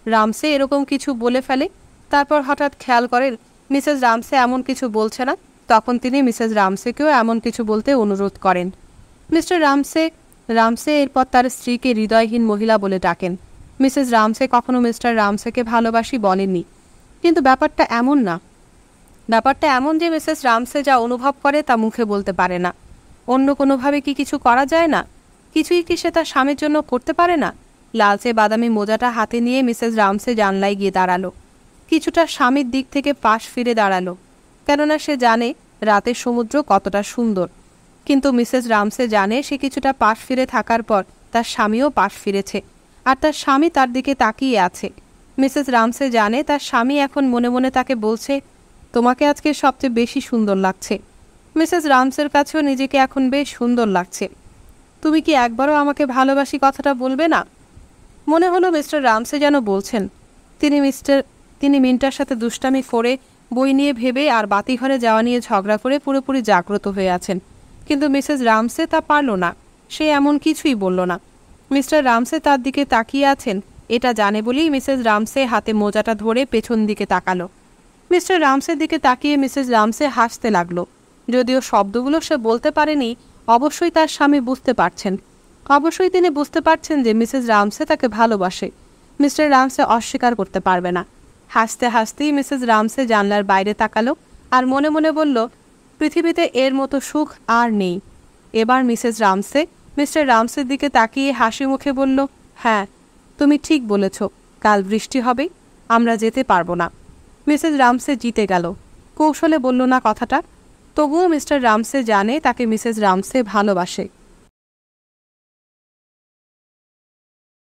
রামসে এরকম কিছু বলে ফেলে। তারপর হঠাৎ খেয়াল করেন মিসেস রামসে এমন কিছু বলছে না, তখন তিনি মিসেস রামসেকেও এমন কিছু বলতে অনুরোধ করেন। মিস্টার রামসে এরপর তার স্ত্রীকে হৃদয়হীন মহিলা বলে ডাকেন। মিসেস রামসে কখনো মিস্টার রামসেকে ভালোবাসি বলেননি, কিন্তু ব্যাপারটা এমন না। ব্যাপারটা এমন যে মিসেস রামসে যা অনুভব করে তা মুখে বলতে পারে না। অন্য কোনোভাবে কি কিছু করা যায় না? কিছুই কি সে তার স্বামীর জন্য করতে পারে না? লালচে বাদামি মোজাটা হাতে নিয়ে মিসেস রামসে জানলায় গিয়ে দাঁড়ালো। কিছুটা স্বামীর দিক থেকে পাশ ফিরে দাঁড়ালো, কেননা সে জানে রাতের সমুদ্র কতটা সুন্দর। কিন্তু মিসেস রামসে জানে সে কিছুটা পাশ ফিরে থাকার পর তার স্বামীও পাশ ফিরেছে, আর তার স্বামী তার দিকে তাকিয়ে আছে। মিসেস রামসে জানে তার স্বামী এখন মনে মনে তাকে বলছে, তোমাকে আজকে সবচেয়ে বেশি সুন্দর লাগছে। মিসেস রামসের কাছেও নিজেকে এখন বেশ সুন্দর লাগছে। তুমি কি একবারও আমাকে ভালোবাসি কথাটা বলবে না? মনে হলো মিস্টার রামসে যেন বলছেন। তিনি মিন্টার সাথে দুষ্টামি করে, বই নিয়ে ভেবে আর বাতিঘরে যাওয়া নিয়ে ঝগড়া করে পুরোপুরি জাগ্রত হয়ে আছেন, কিন্তু মিসেস রামসে তা পারল না। সে এমন কিছুই বলল না। মিস্টার রামসে তার দিকে তাকিয়ে আছেন এটা জানে বলেই মিসেস রামসে হাতে মোজাটা ধরে পেছন দিকে তাকালো। মিস্টার রামসের দিকে তাকিয়ে মিসেস রামসে হাসতে লাগলো। যদিও শব্দগুলো সে বলতে পারেনি, অবশ্যই তার স্বামী বুঝতে পারছেন। অবশ্যই তিনি বুঝতে পারছেন যে মিসেস রামসে তাকে ভালোবাসে। মিস্টার রামসে অস্বীকার করতে পারবে না। হাসতে হাসতেই মিসেস রামসে জানলার বাইরে তাকালো আর মনে মনে বলল, পৃথিবীতে এর মতো সুখ আর নেই। এবার মিসেস রামসে মিস্টার রামসের দিকে তাকিয়ে হাসি মুখে বলল, হ্যাঁ, তুমি ঠিক বলেছ, কাল বৃষ্টি হবে, আমরা যেতে পারবো না। মিসেস রামসে জিতে গেল। কৌশলে বলল না কথাটা, তবুও মিস্টার রামসে জানে তাকে মিসেস রামসে ভালোবাসে।